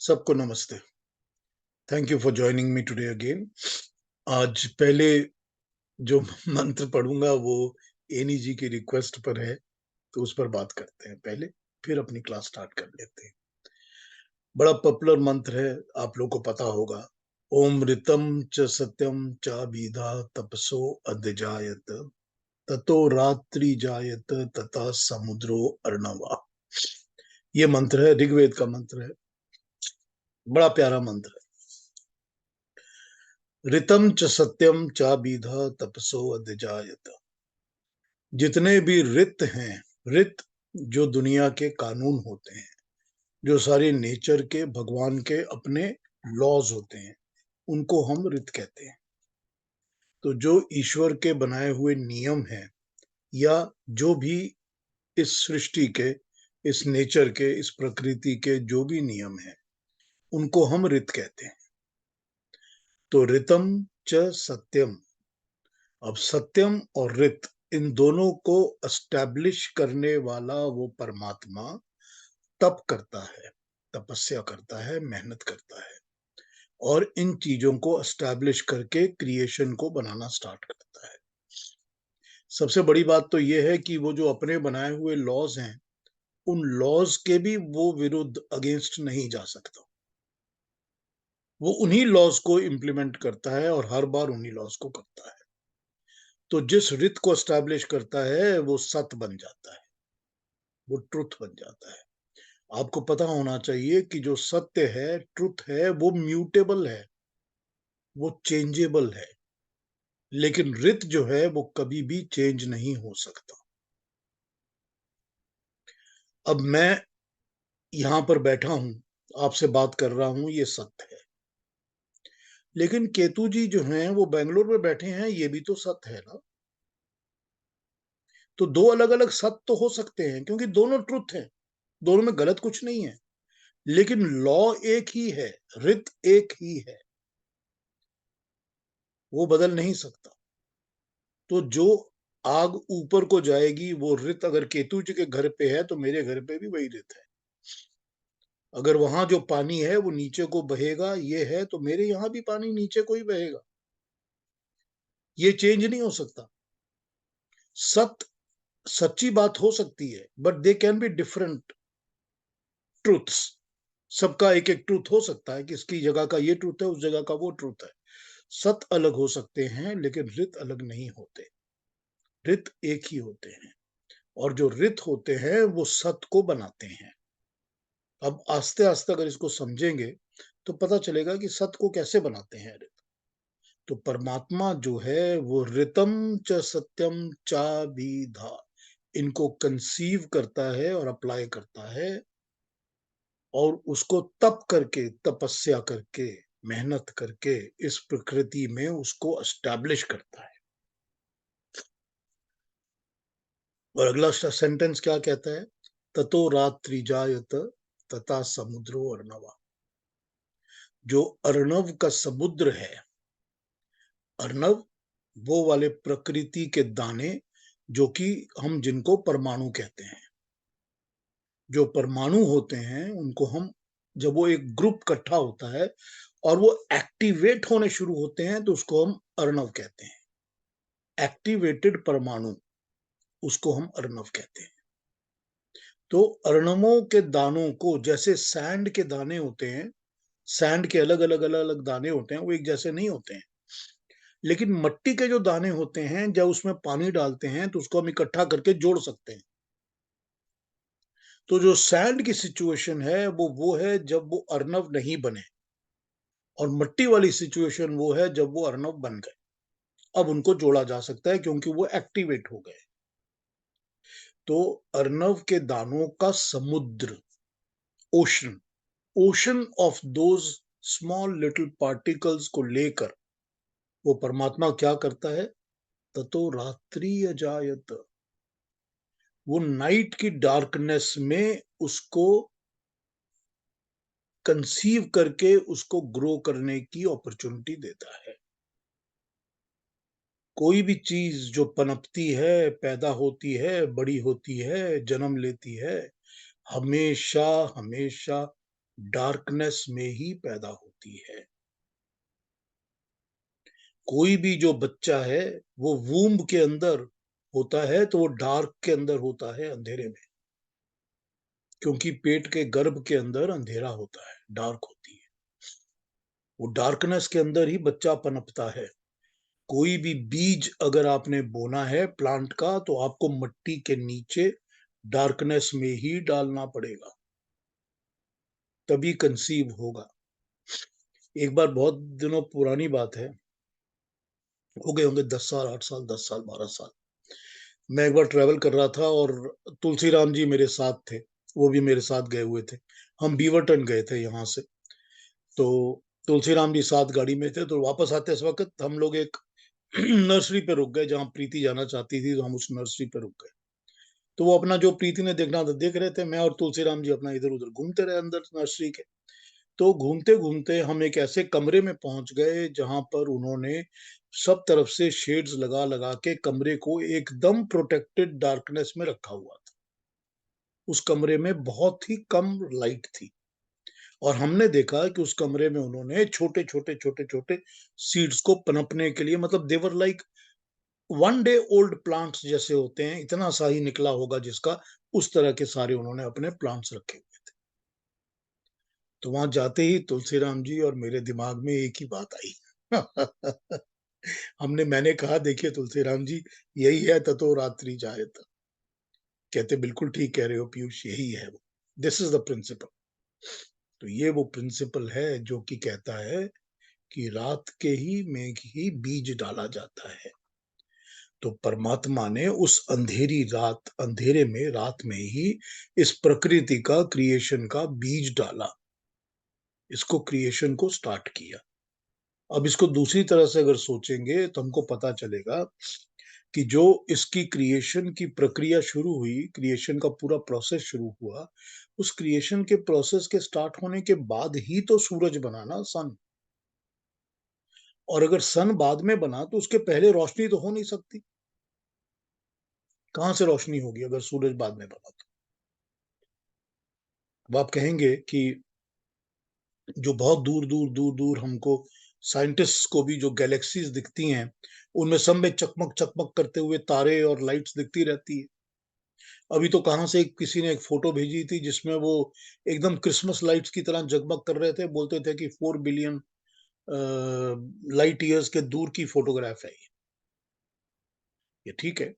सबको नमस्ते। Thank you for joining me today again. आज पहले जो मंत्र पढ़ूंगा वो एनी जी की रिक्वेस्ट पर है, तो उस पर बात करते हैं पहले, फिर अपनी क्लास स्टार्ट कर लेते हैं। बड़ा पॉपुलर मंत्र है, आप लोगों को पता होगा। ओम ऋतम च सत्यम च बीधा तपसो अध्यजायत ततो रात्रि जायत तथा समुद्रो अर्णवा। ये मंत्र है, ऋग्वेद का मंत्र है। बड़ा प्यारा मंत्र है। ऋतम च सत्यम च बीधा तपसो अध्यजायत। जितने भी ऋत हैं, ऋत जो दुनिया के कानून होते हैं, जो सारे नेचर के, भगवान के अपने लॉज होते हैं, उनको हम ऋत कहते हैं। तो जो ईश्वर के बनाए हुए नियम हैं, या जो भी इस सृष्टि के, इस नेचर के, इस प्रकृति के जो भी नियम हैं, उनको हम ऋत कहते हैं। तो ऋतम च सत्यम। अब सत्यम और ऋत, इन दोनों को एस्टैब्लिश करने वाला वो परमात्मा तप करता है, तपस्या करता है, मेहनत करता है, और इन चीजों को एस्टैब्लिश करके क्रिएशन को बनाना स्टार्ट करता है। सबसे बड़ी बात तो ये है कि वो जो अपने बनाए हुए लॉज हैं, उन लॉज के भी वो विरुद्ध, अगेंस्ट नहीं जा सकता। वो उन्हीं लॉज को इंप्लीमेंट करता है और हर बार उन्हीं लॉज को करता है। तो जिस ऋत को एस्टैब्लिश करता है वो सत्य बन जाता है, वो ट्रुथ बन जाता है। आपको पता होना चाहिए कि जो सत्य है, ट्रुथ है, वो म्यूटेबल है, वो चेंजेबल है। लेकिन ऋत जो है वो कभी भी चेंज नहीं हो सकता। अब मैं यहां पर बैठा हूं, आपसे बात कर रहा हूं, ये सत्य है। लेकिन केतु जी जो हैं वो बेंगलोर में बैठे हैं, ये भी तो सत्य है ना। तो दो अलग अलग सत्य तो हो सकते हैं, क्योंकि दोनों ट्रुथ हैं, दोनों में गलत कुछ नहीं है। लेकिन लॉ एक ही है, ऋत एक ही है, वो बदल नहीं सकता। तो जो आग ऊपर को जाएगी, वो ऋत अगर केतु जी के घर पे है तो मेरे घर पे भी वही ऋत है। अगर वहां जो पानी है वो नीचे को बहेगा, ये है, तो मेरे यहां भी पानी नीचे को ही बहेगा। ये चेंज नहीं हो सकता। सत्य, सच्ची बात हो सकती है, but they can be different truths. सबका एक एक ट्रूथ हो सकता है कि इसकी जगह का ये ट्रूथ है, उस जगह का वो ट्रूथ है। सत्य अलग हो सकते हैं, लेकिन ऋत अलग नहीं होते। ऋत एक ही होते हैं, और जो ऋत होते हैं वो सत्य को बनाते हैं। अब आस्ते आस्ते अगर इसको समझेंगे तो पता चलेगा कि सत्य को कैसे बनाते हैं ऋत। तो परमात्मा जो है वो ऋतम च सत्यम चा भी धा, इनको कंसीव करता है और अप्लाई करता है, और उसको तप करके, तपस्या करके, मेहनत करके इस प्रकृति में उसको एस्टैब्लिश करता है। और अगला सेंटेंस क्या कहता है? ततो रात्रि जायत तथा समुद्रो अर्णवा। जो अर्णव का समुद्र है, अर्णव वो वाले प्रकृति के दाने, जो कि हम जिनको परमाणु कहते हैं। जो परमाणु होते हैं उनको हम, जब वो एक ग्रुप इकट्ठा होता है और वो एक्टिवेट होने शुरू होते हैं, तो उसको हम अर्णव कहते हैं। एक्टिवेटेड परमाणु, उसको हम अर्णव कहते हैं। तो अर्णवों के दानों को, जैसे सैंड के दाने होते हैं, सैंड के अलग अलग अलग अलग दाने होते हैं, वो एक जैसे नहीं होते हैं। लेकिन मिट्टी के जो दाने होते हैं, जब उसमें पानी डालते हैं तो उसको हम इकट्ठा करके जोड़ सकते हैं। तो जो सैंड की सिचुएशन है वो है जब वो अर्णव नहीं बने, और मिट्टी वाली सिचुएशन वो है जब वो अर्णव बन गए। अब उनको जोड़ा जा सकता है क्योंकि वो एक्टिवेट हो गए। तो अर्णव के दानों का समुद्र, ocean, ocean of those small little particles को लेकर वो परमात्मा क्या करता है? ततो रात्रि अजायत, वो नाइट की डार्कनेस में उसको कंसीव करके उसको ग्रो करने की अपॉर्चुनिटी देता है। कोई भी चीज जो पनपती है, पैदा होती है, बड़ी होती है, जन्म लेती है, हमेशा हमेशा डार्कनेस में ही पैदा होती है। कोई भी जो बच्चा है वो वूम्ब के अंदर होता है तो वो डार्क के अंदर होता है, अंधेरे में, क्योंकि पेट के गर्भ के अंदर अंधेरा होता है, डार्क होती है। वो डार्कनेस के अंदर ही बच्चा पनपता है। कोई भी बीज अगर आपने बोना है प्लांट का तो आपको मिट्टी के नीचे डार्कनेस में ही डालना पड़ेगा, तभी कंसीव होगा। एक बार, बहुत दिनों पुरानी बात है, हो गए होंगे 10 साल, 8 साल, 10 साल, 12 साल, मैं एक बार ट्रेवल कर रहा था और तुलसीराम जी मेरे साथ थे, वो भी मेरे साथ गए हुए थे। हम बीवरटन गए थे यहाँ से, तो तुलसीराम जी साथ गाड़ी में थे। तो वापस आते इस वक्त हम लोग एक नर्सरी पे रुक गए, जहाँ प्रीति जाना चाहती थी, तो हम उस नर्सरी पे रुक गए। तो वो अपना जो प्रीति ने देखना था देख रहे थे, मैं और तुलसीराम जी अपना इधर उधर घूमते रहे अंदर नर्सरी के। तो घूमते घूमते हम एक ऐसे कमरे में पहुंच गए जहां पर उन्होंने सब तरफ से शेड्स लगा लगा के कमरे को एकदम प्रोटेक्टेड डार्कनेस में रखा हुआ था। उस कमरे में बहुत ही कम लाइट थी, और हमने देखा कि उस कमरे में उन्होंने छोटे छोटे छोटे छोटे सीड्स को पनपने के लिए, मतलब देवर लाइक 1 डे ओल्ड प्लांट्स जैसे होते हैं, इतना सा ही निकला होगा जिसका, उस तरह के सारे उन्होंने अपने प्लांट्स रखे हुए थे। तो वहां जाते ही तुलसीराम जी और मेरे दिमाग में एक ही बात आई। मैंने कहा, देखिए तुलसीराम जी, यही है ततो रात्रि जायत। कहते, बिल्कुल ठीक कह रहे हो पीयूष, यही है वो, दिस इज द प्रिंसिपल। तो ये वो प्रिंसिपल है जो कि कहता है कि रात के ही में ही बीज डाला जाता है। तो परमात्मा ने उस अंधेरी रात, अंधेरे में, रात में ही इस प्रकृति का, क्रिएशन का बीज डाला, इसको, क्रिएशन को स्टार्ट किया। अब इसको दूसरी तरह से अगर सोचेंगे तो हमको पता चलेगा कि जो इसकी क्रिएशन की प्रक्रिया शुरू हुई, क्रिएशन का पूरा प्रोसेस शुरू हुआ, उस क्रिएशन के प्रोसेस के स्टार्ट होने के बाद ही तो सूरज बना ना, सन। और अगर सन बाद में बना तो उसके पहले रोशनी तो हो नहीं सकती। कहां से रोशनी होगी अगर सूरज बाद में बना तो? अब आप कहेंगे कि जो बहुत दूर दूर दूर दूर हमको, साइंटिस्ट को भी जो गैलेक्सीज दिखती हैं, उनमें सब में चकमक चकमक करते हुए तारे और लाइट्स दिखती रहती है। अभी तो कहां से किसी ने एक फोटो भेजी थी जिसमें वो एकदम क्रिसमस लाइट्स की तरह जगमग कर रहे थे, बोलते थे कि 4 बिलियन लाइट ईयर्स के दूर की फोटोग्राफ है ये ठीक है,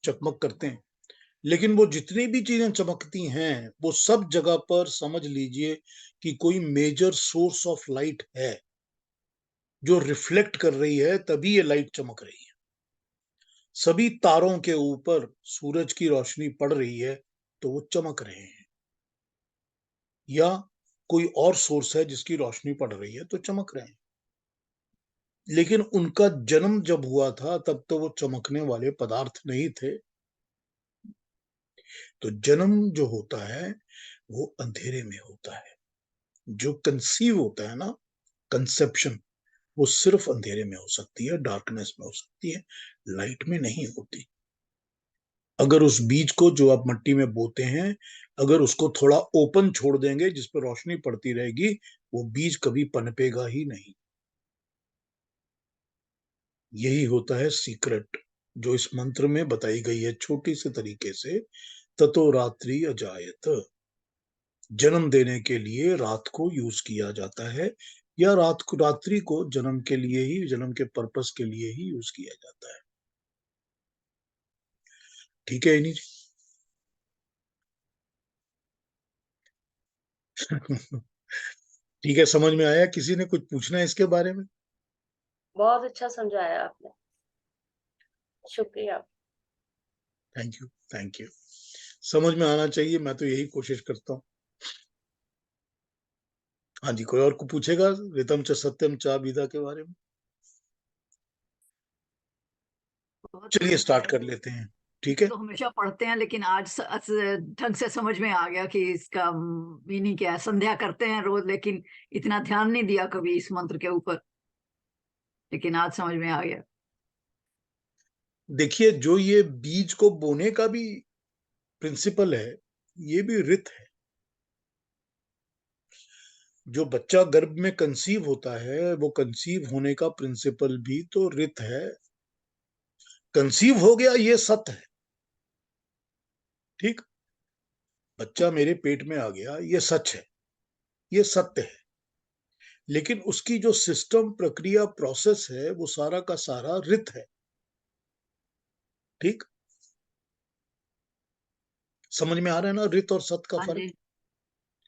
चकमक करते हैं, लेकिन वो जितनी भी चीजें चमकती हैं, वो सब जगह पर समझ लीजिए कि कोई मेजर सोर्स ऑफ लाइट है जो रिफ्लेक्ट कर रही है, तभी ये लाइट चमक रही है। सभी तारों के ऊपर सूरज की रोशनी पड़ रही है तो वो चमक रहे हैं, या कोई और सोर्स है जिसकी रोशनी पड़ रही है तो चमक रहे हैं। लेकिन उनका जन्म जब हुआ था तब तो वो चमकने वाले पदार्थ नहीं थे। तो जन्म जो होता है वो अंधेरे में होता है। जो कंसीव होता है ना, कंसेप्शन, वो सिर्फ अंधेरे में हो सकती है, डार्कनेस में हो सकती है, लाइट में नहीं होती। अगर उस बीज को जो आप मिट्टी में बोते हैं, अगर उसको थोड़ा ओपन छोड़ देंगे जिस पर रोशनी पड़ती रहेगी, वो बीज कभी पनपेगा ही नहीं। यही होता है सीक्रेट जो इस मंत्र में बताई गई है, छोटी से तरीके से। ततो रात्रि अजायत, जन्म देने के लिए रात को यूज किया जाता है, या रात को, रात्रि को जन्म के लिए ही, जन्म के पर्पस के लिए ही यूज किया जाता है। ठीक है इन्हीं। ठीक है, समझ में आया? किसी ने कुछ पूछना है इसके बारे में? बहुत अच्छा समझाया आपने। शुक्रिया। Thank you, thank you. समझ में आना चाहिए, मैं तो यही कोशिश करता हूँ। हाँ जी, कोई और को पूछेगा रितम च सत्यम चा विदा के बारे में? बहुत चलिए पसंद स्टार्ट आया। कर लेते हैं, ठीक है। तो हमेशा पढ़ते हैं लेकिन आज ढंग से समझ में आ गया कि इसका मीनिंग क्या है। संध्या करते हैं रोज लेकिन इतना ध्यान नहीं दिया कभी इस मंत्र के ऊपर, लेकिन आज समझ में आ गया। देखिए, जो ये बीज को बोने का भी प्रिंसिपल है, ये भी रित है। जो बच्चा गर्भ में कंसीव होता है, वो कंसीव होने का प्रिंसिपल भी तो रित है। कंसीव हो गया, ये सत्य है, ठीक। बच्चा मेरे पेट में आ गया, ये सच है, ये सत्य है। लेकिन उसकी जो सिस्टम, प्रक्रिया, प्रोसेस है, वो सारा का सारा रित है, ठीक। समझ में आ रहा है ना रित और सत्य का हाँ फर्क? जी,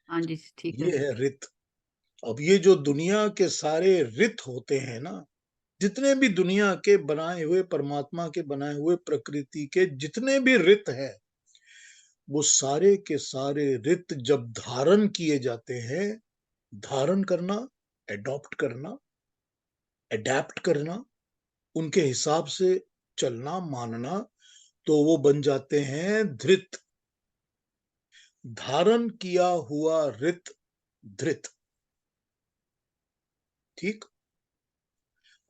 हाँ जी, ठीक है। ये है रित। अब ये जो दुनिया के सारे रित होते हैं ना, जितने भी दुनिया के बनाए हुए, परमात्मा के बनाए हुए, प्रकृति के जितने भी रित हैं, वो सारे के सारे रित जब धारण किए जाते हैं, धारण करना, एडॉप्ट करना, अडेप्ट करना, उनके हिसाब से चलना, मानना, तो वो बन जाते हैं धृत। धारण किया हुआ रित धृत, ठीक।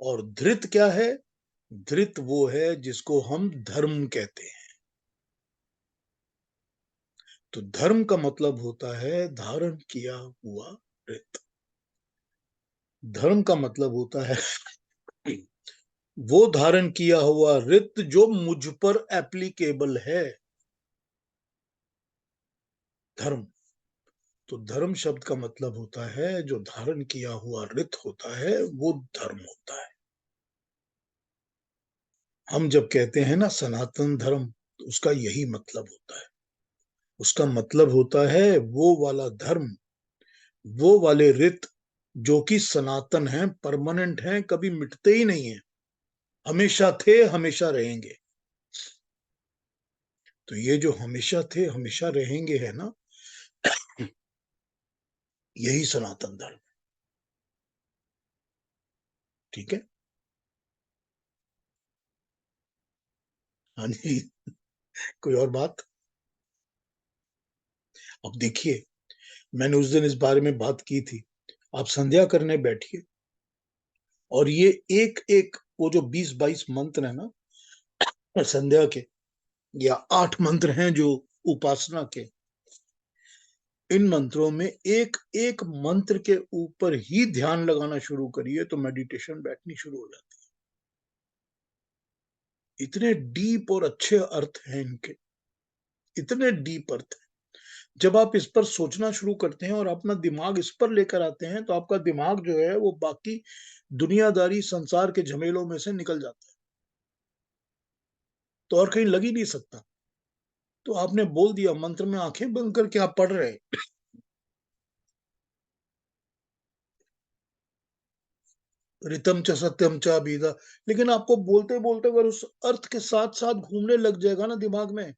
और धृत क्या है? धृत वो है जिसको हम धर्म कहते हैं। तो धर्म का मतलब होता है धारण किया हुआ रित। धर्म का मतलब होता है वो धारण किया हुआ रित जो मुझ पर एप्लीकेबल है, धर्म। तो धर्म शब्द का मतलब होता है जो धारण किया हुआ रित होता है, वो धर्म होता है। हम जब कहते हैं ना सनातन धर्म, तो उसका यही मतलब होता है। उसका मतलब होता है वो वाला धर्म, वो वाले रित जो कि सनातन हैं, परमानेंट हैं, कभी मिटते ही नहीं है, हमेशा थे, हमेशा रहेंगे। तो ये जो हमेशा थे, हमेशा रहेंगे है ना, यही सनातन धर्म, ठीक है। हाँ जी। कोई और बात? अब देखिए, मैंने उस दिन इस बारे में बात की थी। आप संध्या करने बैठिए और ये एक एक वो जो 20-22 मंत्र है ना संध्या के, या 8 मंत्र हैं जो उपासना के, इन मंत्रों में एक एक मंत्र के ऊपर ही ध्यान लगाना शुरू करिए तो मेडिटेशन बैठनी शुरू हो जाती है। इतने डीप और अच्छे अर्थ हैं इनके, इतने डीप अर्थ हैं। जब आप इस पर सोचना शुरू करते हैं और अपना दिमाग इस पर लेकर आते हैं, तो आपका दिमाग जो है वो बाकी दुनियादारी संसार के झमेलों में से निकल जाता है, तो और कहीं लग ही नहीं सकता। तो आपने बोल दिया मंत्र में, आंखें बंद करके आप पढ़ रहे हैं, रितम च सत्यम च अभिदा, लेकिन आपको बोलते बोलते अगर उस अर्थ के साथ साथ घूमने लग जाएगा ना दिमाग में,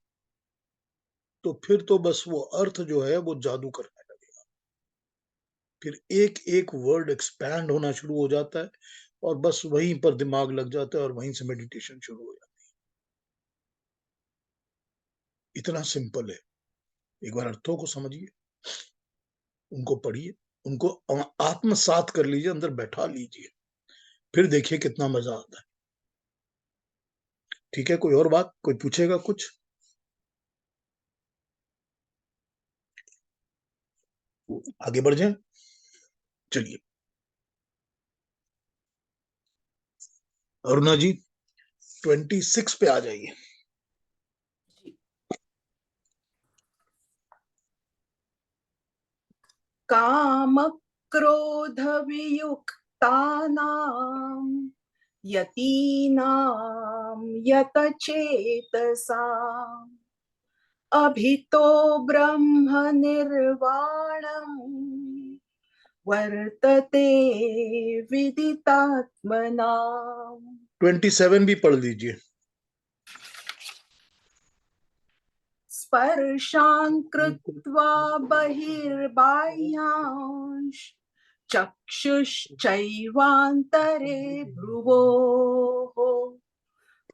तो फिर तो बस वो अर्थ जो है वो जादू करने लगेगा। फिर एक एक वर्ड एक्सपैंड होना शुरू हो जाता है और बस वहीं पर दिमाग लग जाता है और वहीं से मेडिटेशन शुरू हो जाता है। इतना सिंपल है। एक बार अर्थों को समझिए, उनको पढ़िए, उनको आत्मसात कर लीजिए, अंदर बैठा लीजिए, फिर देखिए कितना मजा आता है। ठीक है, कोई और बात? कोई पूछेगा कुछ? आगे बढ़ जाए, चलिए। अरुणा जी 26 पे आ जाइए। काम क्रोध वियुक्तानां यतीनां यतचेतसाम् अभितो ब्रह्म निर्वाणम् वर्तते विदितात्मनाम्। 27 भी पढ़ लीजिए। स्पर्शान् कृत्वा बहिर्बाह्यांश चक्षुश्चैवान्तरे भ्रुवोः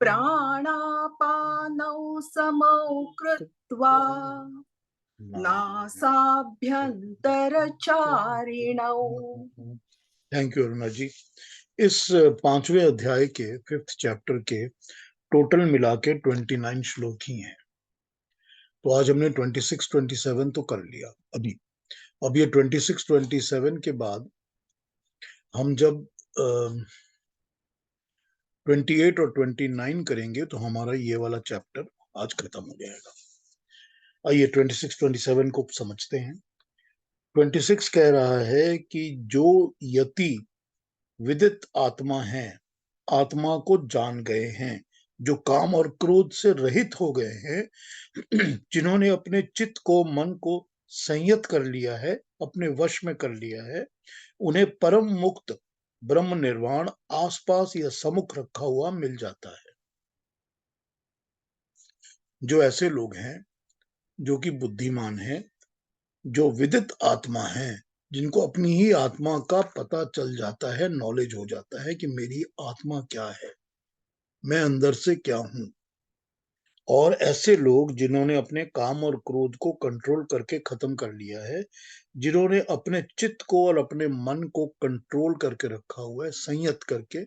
प्राणापानौ समौ कृत्वा नासाभ्यन्तरचारिणौ। थैंक यू अरुणा जी। इस 5वें अध्याय के 5th चैप्टर के टोटल मिला के 29 श्लोक ही हैं। तो आज हमने 26, 27 तो कर लिया अभी। अब ये 26-27 के बाद हम जब 28 और 29 करेंगे तो हमारा ये वाला चैप्टर आज खत्म हो जाएगा। आइए 26-27 को समझते हैं। 26 कह रहा है कि जो यति विदित आत्मा है, आत्मा को जान गए हैं, जो काम और क्रोध से रहित हो गए हैं, जिन्होंने अपने चित्त को, मन को संयत कर लिया है, अपने वश में कर लिया है, उन्हें परम मुक्त ब्रह्म निर्वाण आसपास या सम्मुख रखा हुआ मिल जाता है। जो ऐसे लोग हैं जो कि बुद्धिमान हैं, जो विदित आत्मा है, जिनको अपनी ही आत्मा का पता चल जाता है, नॉलेज हो जाता है कि मेरी आत्मा क्या है, मैं अंदर से क्या हूं, और ऐसे लोग जिन्होंने अपने काम और क्रोध को कंट्रोल करके खत्म कर लिया है, जिन्होंने अपने चित्त को और अपने मन को कंट्रोल करके रखा हुआ है, संयत करके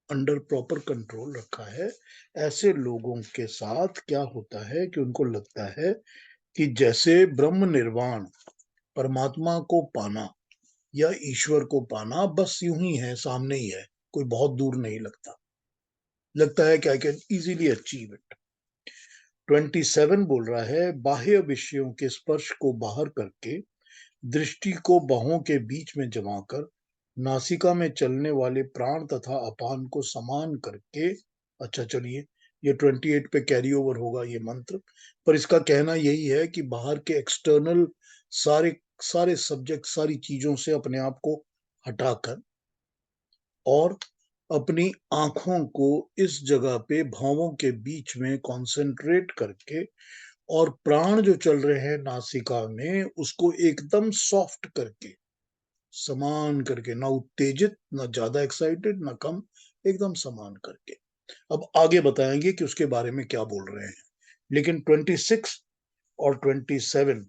अंडर प्रॉपर कंट्रोल रखा है, ऐसे लोगों के साथ क्या होता है कि उनको लगता है कि जैसे ब्रह्म निर्वाण, परमात्मा को पाना या ईश्वर को पाना बस यूं ही है, सामने ही है, कोई बहुत दूर नहीं लगता, लगता है कि I can easily achieve it. 27 बोल रहा है, बाह्य विषयों के स्पर्श को बाहर करके, दृष्टि को बाहों के बीच में जमाकर, नासिका में चलने वाले प्राण तथा अपान को समान करके। अच्छा चलिए, ये 28 पे कैरी ओवर होगा ये मंत्र, पर इसका कहना यही है कि बाहर के एक्सटर्नल सारे सारे सब्जेक्ट, सारी चीजों से अपने आप को हटाकर और अपनी आंखों को इस जगह पे भावों के बीच में कंसंट्रेट करके, और प्राण जो चल रहे हैं नासिका में उसको एकदम सॉफ्ट करके, समान करके, ना उत्तेजित, ना ज्यादा एक्साइटेड, ना कम, एकदम समान करके। अब आगे बताएंगे कि उसके बारे में क्या बोल रहे हैं, लेकिन 26 और 27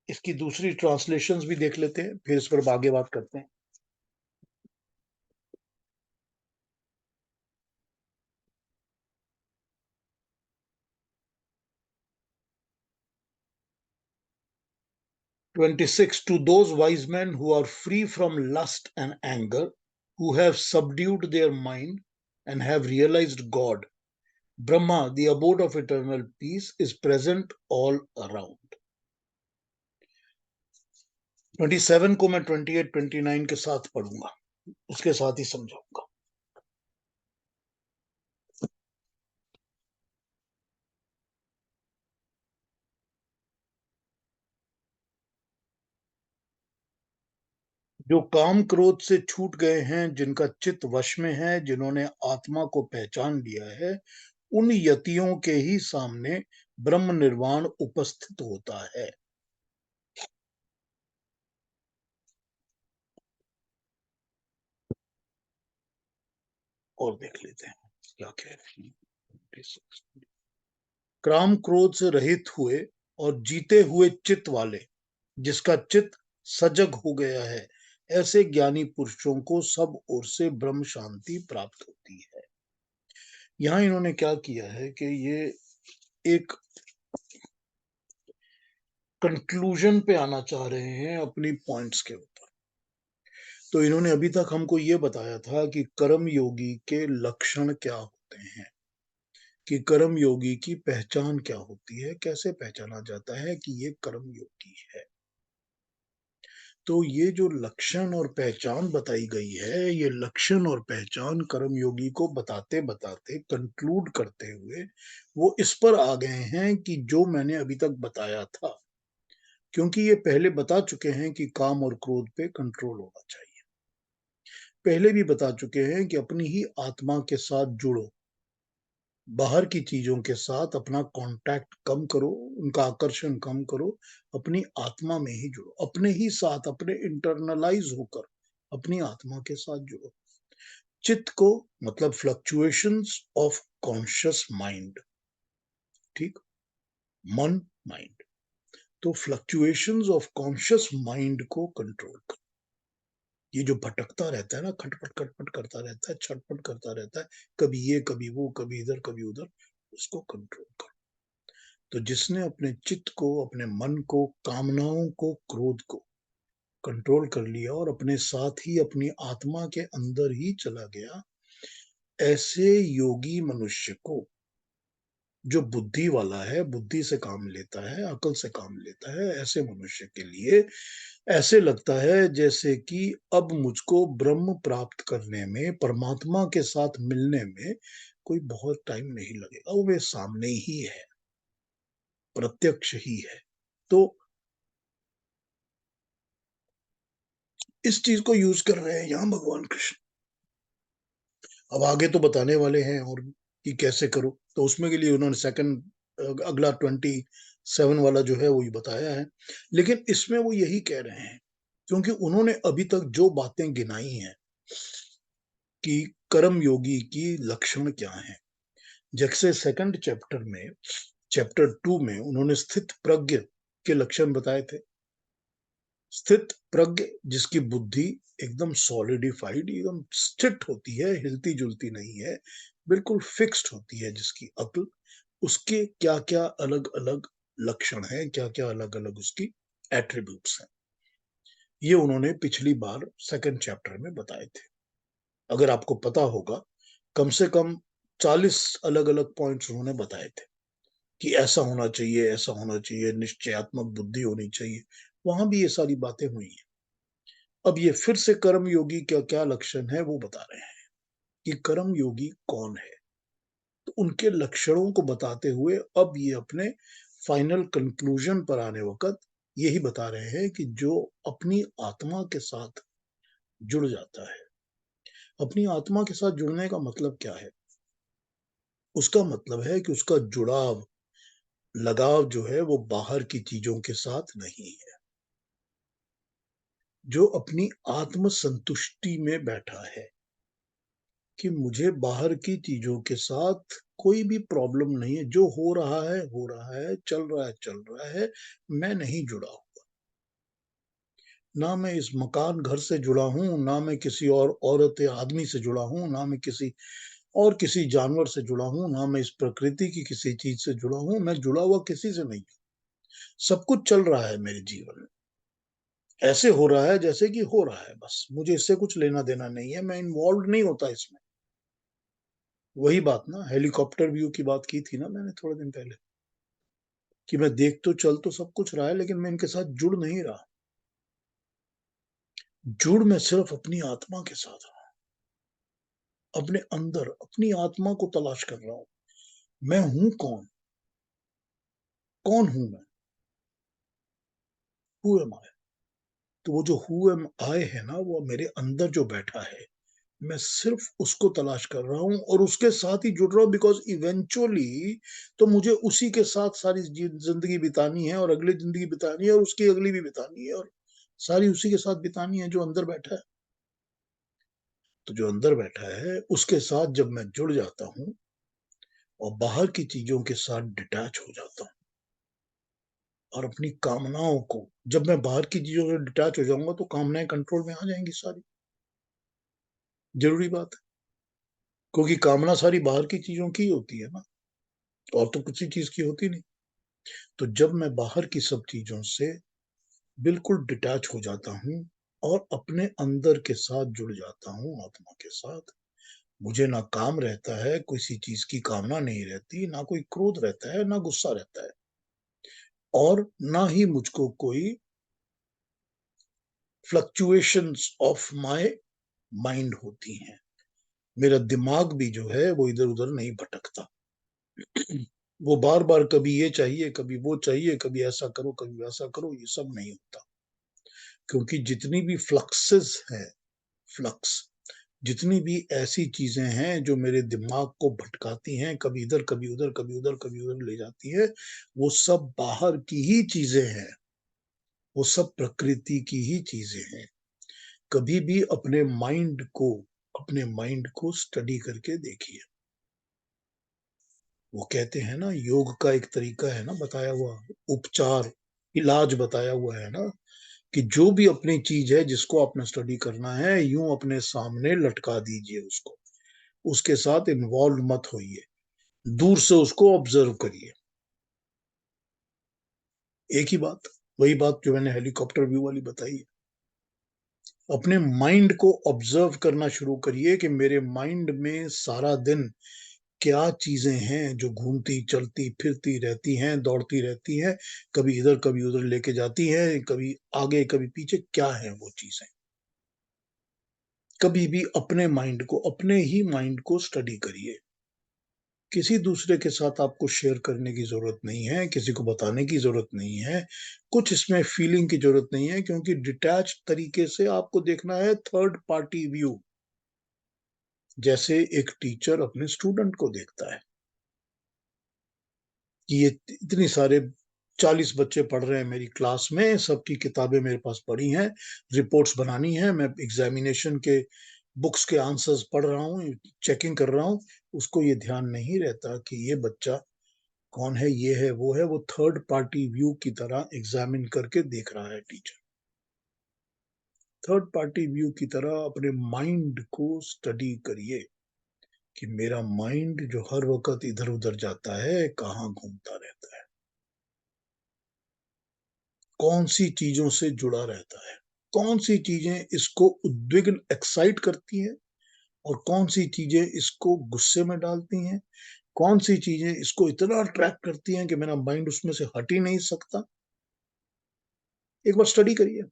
इसकी दूसरी ट्रांसलेशंस भी देख लेते हैं, फिर इस पर आगे बात करते हैं। "26 To those wise men who are free from lust and anger, who have subdued their mind and have realized God, Brahma, the abode of eternal peace, is present all around." 27 को मैं 28, 29 के साथ पढ़ूंगा, उसके साथ ही समझाऊंगा। जो काम क्रोध से छूट गए हैं, जिनका चित्त वश में है, जिन्होंने आत्मा को पहचान लिया है, उन यतियों के ही सामने ब्रह्म निर्वाण उपस्थित होता है। और देख लेते हैं क्या कह रहे हैं। काम क्रोध से रहित हुए और जीते हुए चित्त वाले, जिसका चित्त सजग हो गया है, ऐसे ज्ञानी पुरुषों को सब ओर से ब्रह्म शांति प्राप्त होती है। यहां इन्होंने क्या किया है कि ये एक कंक्लूजन पे आना चाह रहे हैं अपनी पॉइंट्स के ऊपर। तो इन्होंने अभी तक हमको ये बताया था कि कर्म योगी के लक्षण क्या होते हैं, कि कर्म योगी की पहचान क्या होती है, कैसे पहचाना जाता है कि ये कर्म योगी है। तो ये जो लक्षण और पहचान बताई गई है, ये लक्षण और पहचान कर्मयोगी को बताते बताते, कंक्लूड करते हुए, वो इस पर आ गए हैं कि जो मैंने अभी तक बताया था, क्योंकि ये पहले बता चुके हैं कि काम और क्रोध पे कंट्रोल होना चाहिए, पहले भी बता चुके हैं कि अपनी ही आत्मा के साथ जुड़ो, बाहर की चीजों के साथ अपना कांटेक्ट कम करो, उनका आकर्षण कम करो, अपनी आत्मा में ही जुड़ो, अपने ही साथ, अपने इंटरनलाइज होकर अपनी आत्मा के साथ जुड़ो। चित्त को मतलब फ्लक्चुएशंस ऑफ कॉन्शियस माइंड, ठीक, मन, माइंड, तो फ्लक्चुएशंस ऑफ कॉन्शियस माइंड को कंट्रोल करो। ये जो भटकता रहता है ना, खटपट खटपट करता रहता है, छटपट करता रहता है, कभी ये कभी वो, कभी इधर कभी उधर, उसको कंट्रोल करो। तो जिसने अपने चित्त को, अपने मन को, कामनाओं को, क्रोध को कंट्रोल कर लिया और अपने साथ ही अपनी आत्मा के अंदर ही चला गया, ऐसे योगी मनुष्य को, जो बुद्धि वाला है, बुद्धि से काम लेता है, अकल से काम लेता है, ऐसे मनुष्य के लिए ऐसे लगता है जैसे कि अब मुझको ब्रह्म प्राप्त करने में, परमात्मा के साथ मिलने में कोई बहुत टाइम नहीं लगेगा, वो मेरे सामने ही है, प्रत्यक्ष ही है। तो इस चीज को यूज कर रहे हैं यहाँ भगवान कृष्ण। अब आगे तो बताने वाले हैं और कि कैसे करो, तो उसमें के लिए उन्होंने सेकंड अगला 27 वाला जो है वही बताया है। लेकिन इसमें वो यही कह रहे हैं, क्योंकि उन्होंने अभी तक जो बातें गिनाई हैं कि कर्म योगी की लक्षण क्या है, जैसे सेकंड चैप्टर में, चैप्टर 2 में उन्होंने स्थित प्रज्ञ के लक्षण बताए थे। स्थित प्रज्ञ जिसकी बुद्धि एकदम सॉलिडिफाइड, एकदम स्थित होती है, हिलती जुलती नहीं है, बिल्कुल फिक्स्ड होती है जिसकी अक्ल, उसके क्या क्या अलग अलग लक्षण हैं, क्या क्या अलग अलग उसकी एट्रीब्यूट्स हैं, ये उन्होंने पिछली बार सेकंड चैप्टर में बताए थे। अगर आपको पता होगा, कम से कम 40 अलग अलग पॉइंट्स उन्होंने बताए थे कि ऐसा होना चाहिए, ऐसा होना चाहिए, निश्चयात्मक बुद्धि होनी चाहिए, वहां भी ये सारी बातें हुई हैं। अब ये फिर से कर्म योगी क्या क्या लक्षण है वो बता रहे हैं कि कर्म योगी कौन है। तो उनके लक्षणों को बताते हुए अब ये अपने फाइनल कंक्लूजन पर आने वक्त यही बता रहे हैं कि जो अपनी आत्मा के साथ जुड़ जाता है, अपनी आत्मा के साथ जुड़ने का मतलब क्या है? उसका मतलब है कि उसका जुड़ाव, लगाव जो है वो बाहर की चीजों के साथ नहीं है। जो अपनी आत्म संतुष्टि में बैठा है कि मुझे बाहर की चीजों के साथ कोई भी प्रॉब्लम नहीं है, जो हो रहा है हो रहा है, चल रहा है चल रहा है, मैं नहीं जुड़ा हुआ। ना मैं इस मकान घर से जुड़ा हूं, ना मैं किसी और औरत या आदमी से जुड़ा हूं, ना मैं किसी और किसी जानवर से जुड़ा हूं, ना मैं इस प्रकृति की किसी चीज से जुड़ा हूं, मैं जुड़ा हुआ किसी से नहीं। सब कुछ चल रहा है मेरे जीवन में, ऐसे हो रहा है जैसे कि हो रहा है, बस मुझे इससे कुछ लेना देना नहीं है, मैं इन्वॉल्व नहीं होता इसमें। वही बात ना, हेलीकॉप्टर व्यू की बात की थी ना मैंने थोड़े दिन पहले, कि मैं देख तो चल तो सब कुछ रहा है, लेकिन मैं इनके साथ जुड़ नहीं रहा। जुड़ मैं सिर्फ अपनी आत्मा के साथ रहा, अपने अंदर अपनी आत्मा को तलाश कर रहा हूं। मैं हूं कौन? कौन हूं मैं? हु एम आई? तो वो जो हु एम आई है ना, वो मेरे अंदर जो बैठा है, मैं सिर्फ उसको तलाश कर रहा हूं और उसके साथ ही जुड़ रहा हूं, बिकॉज इवेंचुअली तो मुझे उसी के साथ सारी जिंदगी बितानी है, और अगली जिंदगी बितानी है, और उसकी अगली भी बितानी है, और सारी उसी के साथ बितानी है जो अंदर बैठा है। तो जो अंदर बैठा है उसके साथ जब मैं जुड़ जाता हूं और बाहर की चीजों के साथ डिटैच हो जाता हूं, और अपनी कामनाओं को, जब मैं बाहर की चीजों से डिटैच हो जाऊंगा तो कामनाएं कंट्रोल में आ जाएंगी सारी। जरूरी बात है, क्योंकि कामना सारी बाहर की चीजों की होती है ना, और तो किसी चीज की होती नहीं। तो जब मैं बाहर की सब चीजों से बिल्कुल डिटैच हो जाता हूं और अपने अंदर के साथ जुड़ जाता हूं, आत्मा के साथ, मुझे ना काम रहता है, किसी चीज की कामना नहीं रहती, ना कोई क्रोध रहता है, ना गुस्सा रहता है, और ना ही मुझको कोई फ्लक्चुएशंस ऑफ माय माइंड होती हैं। मेरा दिमाग भी जो है वो इधर उधर नहीं भटकता। वो बार बार कभी ये चाहिए, कभी वो चाहिए, कभी ऐसा करो, कभी वैसा करो, ये सब नहीं होता। क्योंकि जितनी भी फ्लक्सेस हैं, फ्लक्स, जितनी भी ऐसी चीजें हैं जो मेरे दिमाग को भटकाती हैं, कभी इधर कभी उधर, कभी उधर कभी उधर ले जाती है, वो सब बाहर की ही चीजें हैं, वो सब प्रकृति की ही चीजें हैं। कभी भी अपने माइंड को स्टडी करके देखिए। वो कहते हैं ना, योग का एक तरीका है ना बताया हुआ, उपचार, इलाज बताया हुआ है ना, कि जो भी अपनी चीज है जिसको आपने स्टडी करना है, यूं अपने सामने लटका दीजिए उसको, उसके साथ इन्वॉल्व मत होइए, दूर से उसको ऑब्जर्व करिए। एक ही बात, वही बात जो मैंने हेलीकॉप्टर व्यू वाली बताई है। अपने माइंड को ऑब्जर्व करना शुरू करिए कि मेरे माइंड में सारा दिन क्या चीजें हैं जो घूमती चलती फिरती रहती हैं, दौड़ती रहती हैं, कभी इधर कभी उधर लेके जाती हैं, कभी आगे कभी पीछे, क्या है वो चीजें। कभी भी अपने माइंड को, अपने ही माइंड को स्टडी करिए। किसी दूसरे के साथ आपको शेयर करने की जरूरत नहीं है, किसी को बताने की जरूरत नहीं है, कुछ इसमें फीलिंग की जरूरत नहीं है, क्योंकि डिटैच तरीके से आपको देखना है, थर्ड पार्टी व्यू, जैसे एक टीचर अपने स्टूडेंट को देखता है कि ये इतनी सारे 40 बच्चे पढ़ रहे हैं मेरी क्लास में, सबकी किताबें मेरे पास पड़ी हैं, रिपोर्ट्स बनानी है, मैं एग्जामिनेशन के बुक्स के आंसर्स पढ़ रहा हूँ, चेकिंग कर रहा हूँ। उसको ये ध्यान नहीं रहता कि ये बच्चा कौन है, ये है, वो है। वो थर्ड पार्टी व्यू की तरह एग्जामिन करके देख रहा है टीचर। थर्ड पार्टी व्यू की तरह अपने माइंड को स्टडी करिए कि मेरा माइंड जो हर वक्त इधर उधर जाता है, कहाँ घूमता रहता है, कौन सी चीजों से जुड़ा रहता है, कौन सी चीजें इसको उद्विग्न एक्साइट करती हैं और कौन सी चीजें इसको गुस्से में डालती हैं, कौन सी चीजें इसको इतना अट्रैक्ट करती हैं कि मेरा माइंड उसमें से हट ही नहीं सकता। एक बार स्टडी करिए।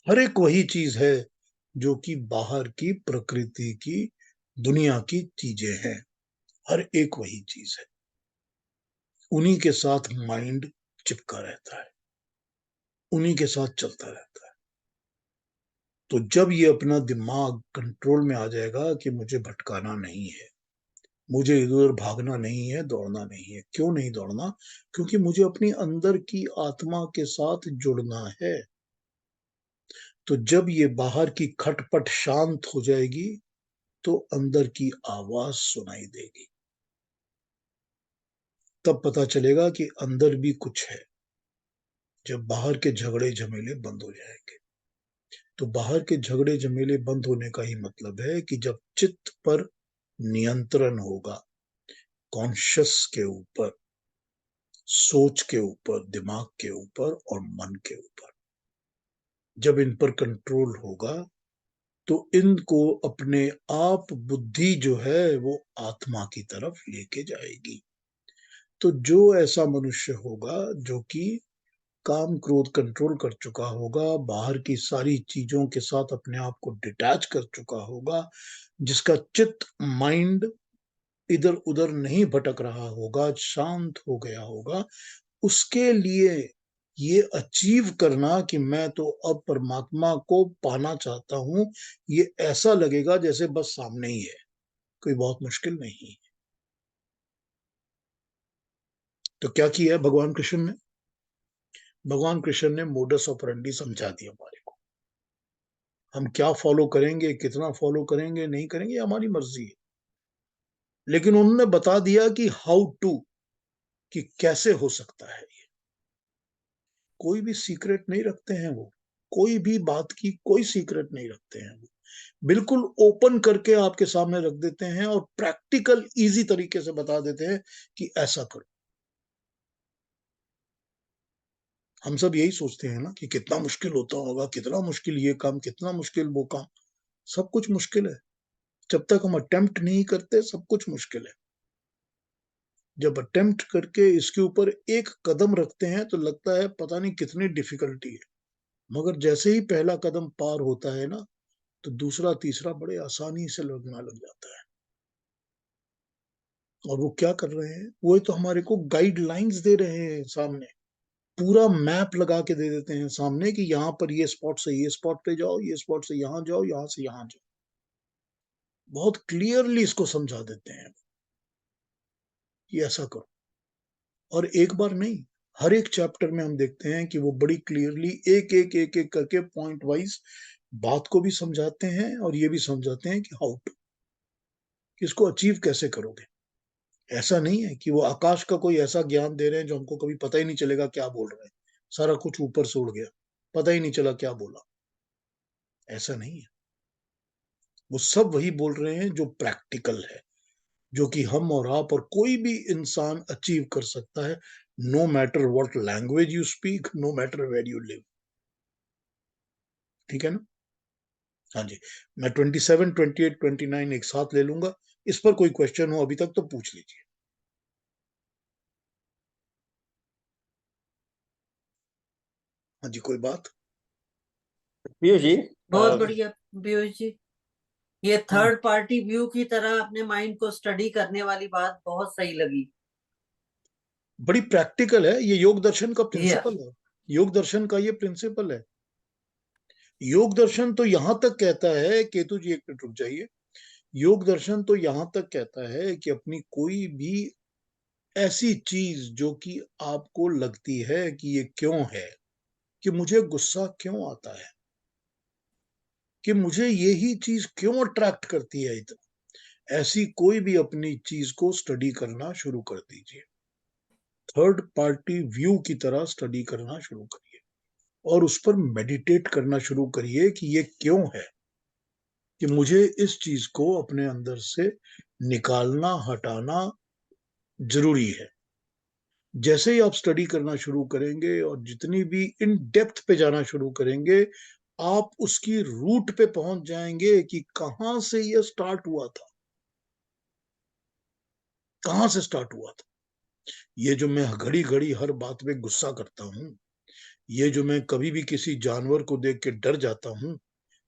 हर एक वही चीज है जो कि बाहर की प्रकृति की, दुनिया की चीजें हैं। हर एक वही चीज है, उन्हीं के साथ माइंड चिपका रहता है, उन्हीं के साथ चलता रहता है। तो जब ये अपना दिमाग कंट्रोल में आ जाएगा कि मुझे भटकाना नहीं है, मुझे इधर उधर भागना नहीं है, दौड़ना नहीं है। क्यों नहीं दौड़ना? क्योंकि मुझे अपनी अंदर की आत्मा के साथ जुड़ना है। तो जब ये बाहर की खटपट शांत हो जाएगी, तो अंदर की आवाज सुनाई देगी। तब पता चलेगा कि अंदर भी कुछ है। जब बाहर के झगड़े झमेले बंद हो जाएंगे, तो बाहर के झगड़े झमेले बंद होने का ही मतलब है कि जब चित्त पर नियंत्रण होगा, कॉन्शियस के ऊपर, सोच के ऊपर, दिमाग के ऊपर और मन के ऊपर, जब इन पर कंट्रोल होगा, तो इनको अपने आप बुद्धि जो है वो आत्मा की तरफ लेके जाएगी। तो जो ऐसा मनुष्य होगा जो कि काम क्रोध कंट्रोल कर चुका होगा, बाहर की सारी चीजों के साथ अपने आप को डिटैच कर चुका होगा, जिसका चित्त, माइंड इधर उधर नहीं भटक रहा होगा, शांत हो गया होगा, उसके लिए ये अचीव करना कि मैं तो अब परमात्मा को पाना चाहता हूं, ये ऐसा लगेगा जैसे बस सामने ही है, कोई बहुत मुश्किल नहीं है। तो क्या किया है भगवान कृष्ण ने? भगवान कृष्ण ने मोडस ऑपरेंडी समझा दिया हमारे को। हम क्या फॉलो करेंगे, कितना फॉलो करेंगे, नहीं करेंगे, हमारी मर्जी है। लेकिन उन्होंने बता दिया कि हाउ टू, कि कैसे हो सकता है ये। कोई भी सीक्रेट नहीं रखते हैं वो, कोई भी बात की कोई सीक्रेट नहीं रखते हैं वो, बिल्कुल ओपन करके आपके सामने रख देते हैं और प्रैक्टिकल इजी तरीके से बता देते हैं कि ऐसा करो। हम सब यही सोचते हैं ना कि कितना मुश्किल होता होगा, कितना मुश्किल ये काम, कितना मुश्किल वो काम। सब कुछ मुश्किल है। जब तक हम अटेम्प्ट नहीं करते, सब कुछ मुश्किल है। जब अटेम्प्ट करके इसके ऊपर एक कदम रखते हैं तो लगता है पता नहीं कितनी डिफिकल्टी है, मगर जैसे ही पहला कदम पार होता है ना, तो दूसरा तीसरा बड़े आसानी से लगना लग जाता है। और वो क्या कर रहे हैं? वो तो हमारे को गाइडलाइंस दे रहे हैं सामने, पूरा मैप लगा के दे देते हैं सामने कि यहाँ पर ये स्पॉट से ये स्पॉट पे जाओ, ये स्पॉट से यहाँ जाओ, यहाँ से यहाँ जाओ। बहुत क्लियरली इसको समझा देते हैं कि ऐसा करो। और एक बार नहीं, हर एक चैप्टर में हम देखते हैं कि वो बड़ी क्लियरली एक एक करके पॉइंट वाइज बात को भी समझाते हैं और ये भी समझाते हैं कि हाउ टू, इसको अचीव कैसे करोगे। ऐसा नहीं है कि वो आकाश का कोई ऐसा ज्ञान दे रहे हैं जो हमको कभी पता ही नहीं चलेगा क्या बोल रहे हैं, सारा कुछ ऊपर से उड़ गया, पता ही नहीं चला क्या बोला। ऐसा नहीं है। वो सब वही बोल रहे हैं जो प्रैक्टिकल है, जो कि हम और आप और कोई भी इंसान अचीव कर सकता है, no matter what language you speak, no matter where you live. ठीक है ना? हाँ जी, मैं 27, 28, 29 एक साथ ले लूंगा। इस पर कोई क्वेश्चन हो अभी तक तो पूछ लीजिए। हाँ जी, कोई बात? पीयूष जी, बहुत बढ़िया पीयूष जी, ये हाँ। थर्ड पार्टी व्यू की तरह अपने माइंड को स्टडी करने वाली बात बहुत सही लगी। बड़ी प्रैक्टिकल है, ये योग दर्शन का प्रिंसिपल है। योग दर्शन का ये प्रिंसिपल है। योग दर्शन तो यहां तक कहता है, केतु जी एक मिनट रुक जाइए, योग दर्शन तो यहां तक कहता है कि अपनी कोई भी ऐसी चीज जो कि आपको लगती है कि ये क्यों है, कि मुझे गुस्सा क्यों आता है, कि मुझे यही चीज क्यों अट्रैक्ट करती है इतना, ऐसी कोई भी अपनी चीज को स्टडी करना शुरू कर दीजिए। थर्ड पार्टी व्यू की तरह स्टडी करना शुरू करिए और उस पर मेडिटेट करना शुरू करिए कि ये क्यों है, कि मुझे इस चीज को अपने अंदर से निकालना, हटाना जरूरी है। जैसे ही आप स्टडी करना शुरू करेंगे और जितनी भी इन डेप्थ पे जाना शुरू करेंगे, आप उसकी रूट पे पहुंच जाएंगे कि कहां से ये स्टार्ट हुआ था, कहां से स्टार्ट हुआ था। ये जो मैं घड़ी घड़ी हर बात पे गुस्सा करता हूं, ये जो मैं कभी भी किसी जानवर को देख के डर जाता हूं,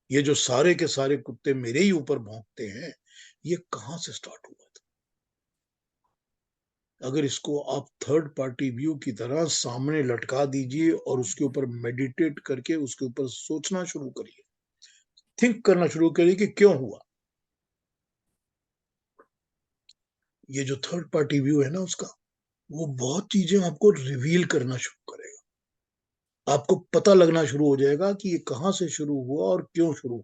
ये जो सारे के सारे कुत्ते मेरे ही ऊपर भौंकते हैं, ये कहां से स्टार्ट हुआ था। अगर इसको आप थर्ड पार्टी व्यू की तरह सामने लटका दीजिए और उसके ऊपर मेडिटेट करके उसके ऊपर सोचना शुरू करिए, थिंक करना शुरू करिए कि क्यों हुआ। ये जो थर्ड पार्टी व्यू है ना उसका, वो बहुत चीजें आपको रिवील करना शुरू करेगा। आपको पता लगना शुरू हो जाएगा कि ये कहां से शुरू हुआ और क्यों शुरू हुआ।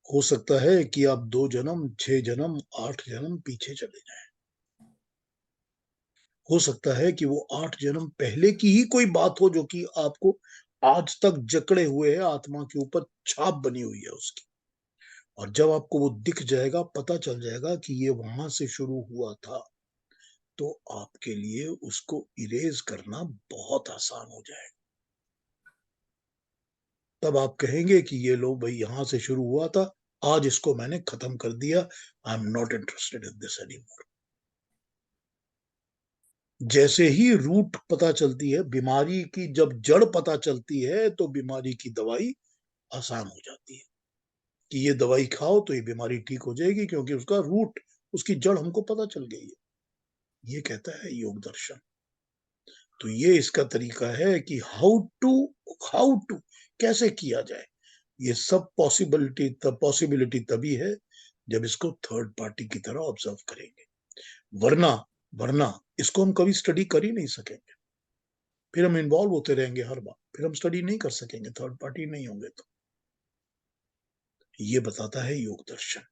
हो सकता है कि आप 2 जन्म, 6 जन्म, 8 जन्म पीछे चले जाएं। हो सकता है कि वो 8 जन्म पहले की ही कोई बात हो जो कि आपको आज तक जकड़े हुए है, आत्मा के ऊपर छाप बनी हुई है उसकी। और जब आपको वो दिख जाएगा, पता चल जाएगा कि ये वहां से शुरू हुआ था, तो आपके लिए उसको इरेज करना बहुत आसान हो जाएगा। तब आप कहेंगे कि ये लो भाई, यहां से शुरू हुआ था, आज इसको मैंने खत्म कर दिया। I am not interested in this anymore. जैसे ही रूट पता चलती है, बीमारी की जब जड़ पता चलती है, तो बीमारी की दवाई आसान हो जाती है कि ये दवाई खाओ तो ये बीमारी ठीक हो जाएगी, क्योंकि उसका रूट, उसकी जड़ हमको पता चल गई है। ये कहता है योग दर्शन। तो ये इसका तरीका है कि हाउ टू कैसे किया जाए। ये सब पॉसिबिलिटी तभी है जब इसको थर्ड पार्टी की तरह ऑब्जर्व करेंगे। वरना वरना इसको हम कभी स्टडी कर ही नहीं सकेंगे। फिर हम इन्वॉल्व होते रहेंगे हर बार, फिर हम स्टडी नहीं कर सकेंगे, थर्ड पार्टी नहीं होंगे तो। ये बताता है योग दर्शन।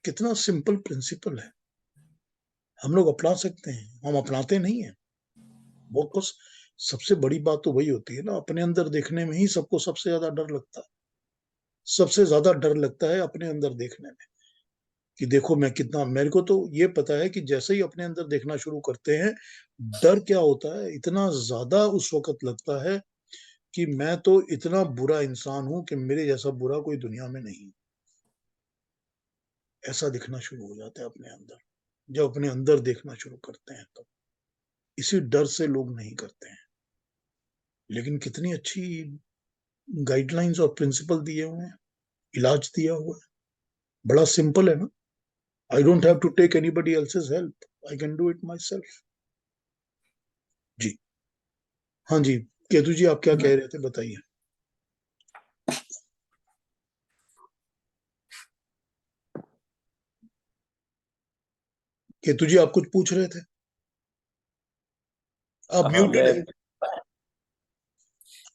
कितना सिंपल प्रिंसिपल है, हम लोग अपना सकते हैं, हम अपनाते नहीं है। वो कुछ सबसे बड़ी बात तो वही होती है ना, अपने अंदर देखने में ही सबको सबसे ज्यादा डर लगता है। सबसे ज्यादा डर लगता है अपने अंदर देखने में, कि देखो मैं कितना, मेरे को तो ये पता है कि जैसे ही अपने अंदर देखना शुरू करते हैं, डर क्या होता है, इतना ज्यादा उस वक्त लगता है कि मैं तो इतना बुरा इंसान हूं कि मेरे जैसा बुरा कोई दुनिया में नहीं। ऐसा दिखना शुरू हो जाता है अपने अंदर, जब अपने अंदर देखना शुरू करते हैं तो। इसी डर से लोग नहीं करते हैं। लेकिन कितनी अच्छी गाइडलाइंस और प्रिंसिपल दिए हुए हैं, इलाज दिया हुआ है, बड़ा सिंपल है ना। I don't have to take anybody else's help, I can do it myself. जी हाँ जी, केतु जी आप क्या कह रहे थे, बताइए। केतु जी आप कुछ पूछ रहे थे, आप हाँ, म्यूटेड है।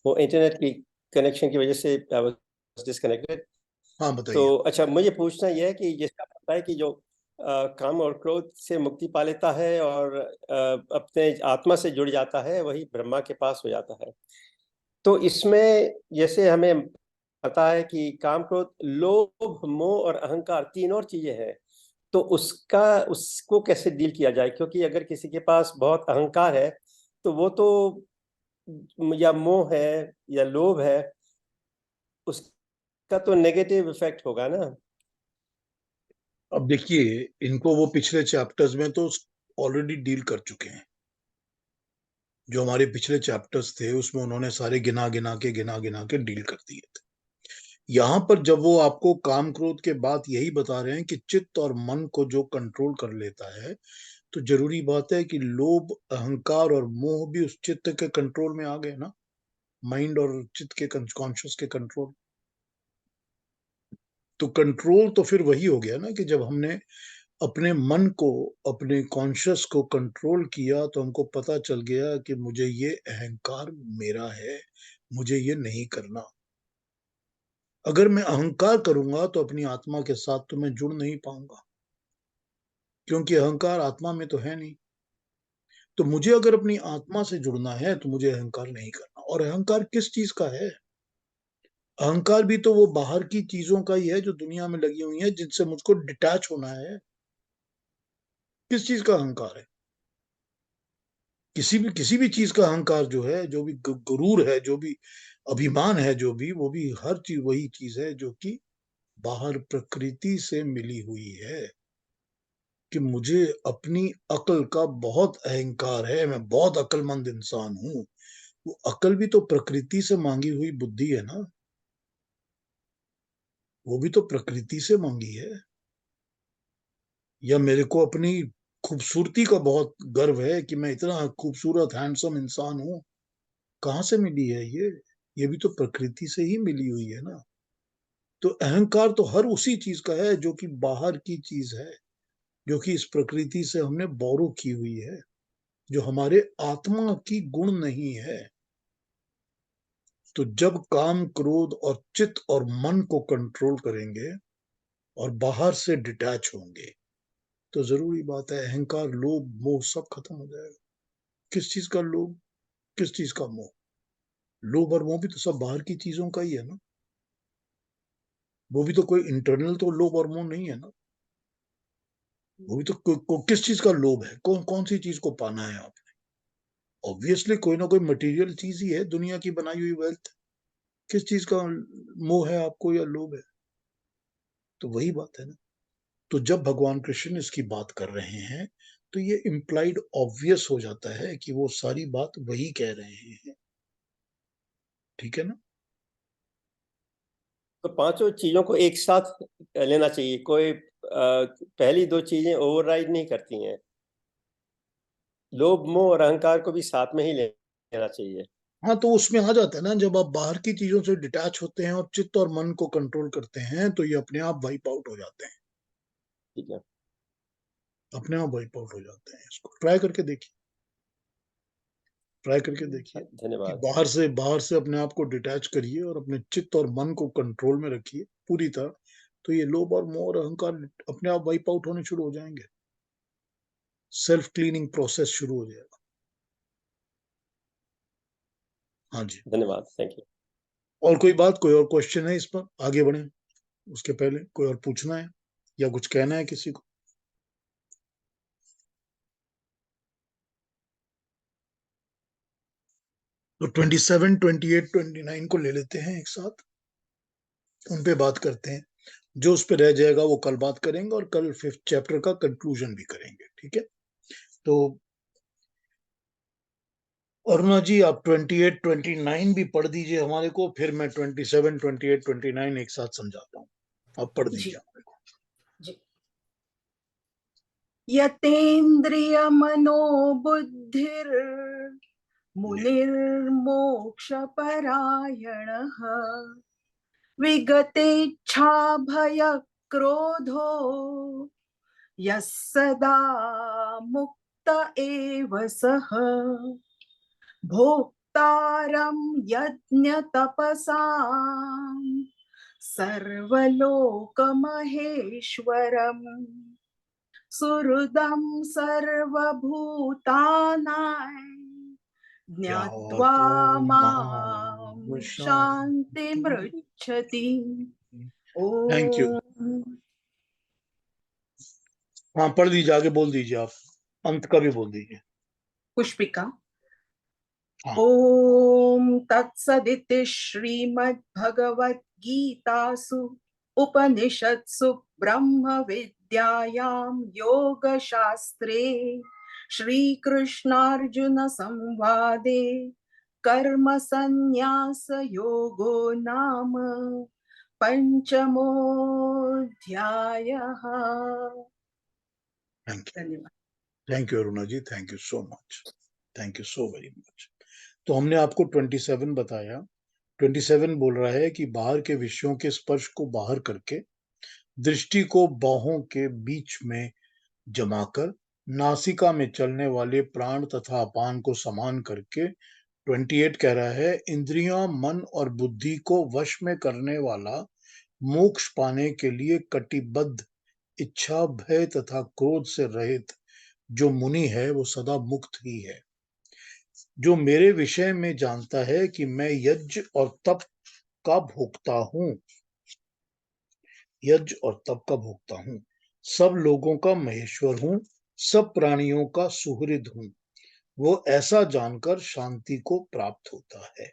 वो इंटरनेट की कनेक्शन की वजह से आई वाज डिस्कनेक्टेड। हाँ बताइए। तो अच्छा, मुझे पूछना यह है कि जैसे आपको पता है कि जो काम और क्रोध से मुक्ति पा लेता है और अपने आत्मा से जुड़ जाता है, वही ब्रह्मा के पास हो जाता है। तो इसमें जैसे हमें पता है कि काम, क्रोध, लोभ, मोह और अहंकार 3 और चीजें हैं तो उसको कैसे डील किया जाए? क्योंकि अगर किसी के पास बहुत अहंकार है तो वो तो या मोह है या लोभ है, उसका तो नेगेटिव इफेक्ट होगा ना। अब देखिए, इनको वो पिछले चैप्टर्स में तो ऑलरेडी डील कर चुके हैं। जो हमारे पिछले चैप्टर्स थे उसमें उन्होंने सारे गिना गिना के डील कर दिए थे। यहाँ पर जब वो आपको काम क्रोध के बाद यही बता रहे हैं कि चित्त और मन को जो कंट्रोल कर लेता है, तो जरूरी बात है कि लोभ, अहंकार और मोह भी उस चित्त के कंट्रोल में आ गए ना, माइंड और चित्त के कॉन्शियस के कंट्रोल। तो कंट्रोल तो फिर वही हो गया ना कि जब हमने अपने मन को, अपने कॉन्शियस को कंट्रोल किया तो हमको पता चल गया कि मुझे ये अहंकार मेरा है, मुझे ये नहीं करना। अगर मैं अहंकार करूंगा तो अपनी आत्मा के साथ तो मैं जुड़ नहीं पाऊंगा, क्योंकि अहंकार आत्मा में तो है नहीं। तो मुझे अगर अपनी आत्मा से जुड़ना है तो मुझे अहंकार नहीं करना। और अहंकार किस चीज का है? अहंकार भी तो वो बाहर की चीजों का ही है जो दुनिया में लगी हुई है, जिनसे मुझको डिटैच होना है। किस चीज का अहंकार है? किसी भी चीज का अहंकार जो है, जो भी गुरूर है, जो भी अभिमान है, जो भी, वो भी हर चीज वही चीज है जो कि बाहर प्रकृति से मिली हुई है। कि मुझे अपनी अकल का बहुत अहंकार है, मैं बहुत अक्लमंद इंसान हूं। वो अकल भी तो प्रकृति से मांगी हुई बुद्धि है ना, वो भी तो प्रकृति से मांगी है। या मेरे को अपनी खूबसूरती का बहुत गर्व है कि मैं इतना खूबसूरत हैंडसम इंसान हूं, कहां से मिली है ये भी तो प्रकृति से ही मिली हुई है ना। तो अहंकार तो हर उसी चीज का है जो कि बाहर की चीज है, जो कि इस प्रकृति से हमने बोरो की हुई है, जो हमारे आत्मा की गुण नहीं है। तो जब काम, क्रोध और चित्त और मन को कंट्रोल करेंगे और बाहर से डिटैच होंगे, तो जरूरी बात है अहंकार, लोभ, मोह सब खत्म हो जाएगा। किस चीज का लोभ, किस चीज का मोह? लोभ और मोह भी तो सब बाहर की चीजों का ही है ना। वो भी तो कोई इंटरनल तो लोभ और मोह नहीं है ना। वो भी तो किस चीज का लोभ है? कौन कौन सी चीज को पाना है आपने? ऑब्वियसली कोई ना कोई मटेरियल चीज ही है, दुनिया की बनाई हुई वेल्थ। किस चीज का मोह है आपको या लोभ है? तो वही बात है ना। तो जब भगवान कृष्ण इसकी बात कर रहे हैं तो ये इम्प्लाइड ऑब्वियस हो जाता है कि वो सारी बात वही कह रहे हैं। ठीक है ना। तो पांचों चीजों को एक साथ लेना चाहिए, कोई पहली दो चीजें ओवरराइड नहीं करती हैं। लोभ, मोह और अहंकार को भी साथ में ही लेना चाहिए। हाँ, तो उसमें आ जाता है ना, जब आप बाहर की चीजों से डिटैच होते हैं और चित्त और मन को कंट्रोल करते हैं तो ये अपने आप वाइप आउट हो जाते हैं। ठीक है, अपने आप वाइप आउट हो जाते हैं। इसको ट्राई करके देखिए, ट्राई करके देखिए कि धन्यवाद। बाहर से अपने आप को डिटैच करिए और अपने चित्त और मन को कंट्रोल में रखिए पूरी तरह। तो ये लोभ और मोह और अहंकार अपने आप वाइप आउट होने शुरू हो जाएंगे। सेल्फ क्लीनिंग प्रोसेस शुरू हो जाएगा। हाँ जी। धन्यवाद, थैंक यू। और कोई बात, कोई और क्वेश्चन है इस पर? आगे बढ़े उसके पहले कोई और पूछना है या कुछ कहना है किसी को? तो 27, 28, 29 को ले लेते हैं एक साथ, उन पे बात करते हैं। जो उस पे रह जाएगा वो कल बात करेंगे और कल 5th चैप्टर का कंक्लूजन भी करेंगे। ठीक है। तो अरुणा जी, आप 28, 29 भी पढ़ दीजिए हमारे को, फिर मैं 27, 28, 29 एक साथ समझाता हूँ। आप पढ़ दीजिए हमारे को। जी। यतेन्द्रिय मनोबुद्धिर मुनिर्मोक्ष परायणः विगतेच्छा भय क्रोधो यः सदा मुक्त एव सः भोक्तारं यज्ञ तपसां सर्वलोकमहेश्वरम् सुहृदं सर्वभूतानां ज्ञात्वा मां शान्तिमृच्छति। Thank you. ओम हाँ पढ़ दीजिए, आगे बोल दीजिए, आप अंत का भी बोल दीजिए। पुष्पिका। हाँ। ओम तत्सदिति श्रीमद्भगवद्गीतासु उपनिषत्सु ब्रह्म विद्यायां योगशास्त्रे श्रीकृष्णार्जुन संवादे कर्म संन्यास योगो नाम पंचमोऽध्यायः। धन्यवाद। Thank you Aruna ji, thank you so much, thank you so very much. तो हमने आपको 27 बताया। 27 बोल रहा है कि बाहर के विषयों के स्पर्श को बाहर करके दृष्टि को बाहों के बीच में जमाकर नासिका में चलने वाले प्राण तथा अपान को समान करके 28 कह रहा है इंद्रियां, मन और बुद्धि को वश में करने वाला मोक्ष पाने के लिए कटिबद्ध, इच्छा, भय तथा क्रोध से रहित जो मुनि है वो सदा मुक्त ही है। जो मेरे विषय में जानता है कि मैं यज्ञ और तप का भोक्ता हूँ, यज्ञ और तप का भोक्ता हूँ, सब लोगों का महेश्वर हूँ, सब प्राणियों का सुहृद हूँ, वो ऐसा जानकर शांति को प्राप्त होता है।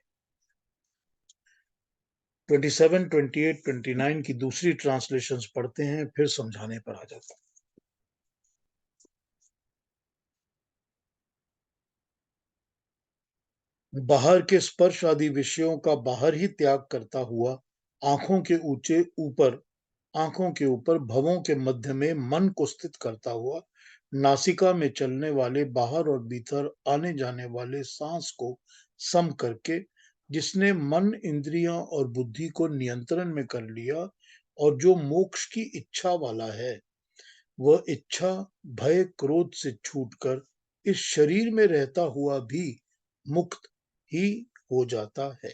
27, 28, 29 की दूसरी ट्रांसलेशंस पढ़ते हैं, फिर समझाने पर आ जाता हूं। बाहर के स्पर्श आदि विषयों का बाहर ही त्याग करता हुआ आंखों के ऊपर भवों के मध्य में मन को स्थित करता हुआ नासिका में चलने वाले बाहर और भीतर आने जाने वाले सांस को सम करके जिसने मन, इंद्रियां और बुद्धि को नियंत्रण में कर लिया और जो मोक्ष की इच्छा वाला है, वह इच्छा, भय, क्रोध से छूटकर इस शरीर में रहता हुआ भी मुक्त ही हो जाता है।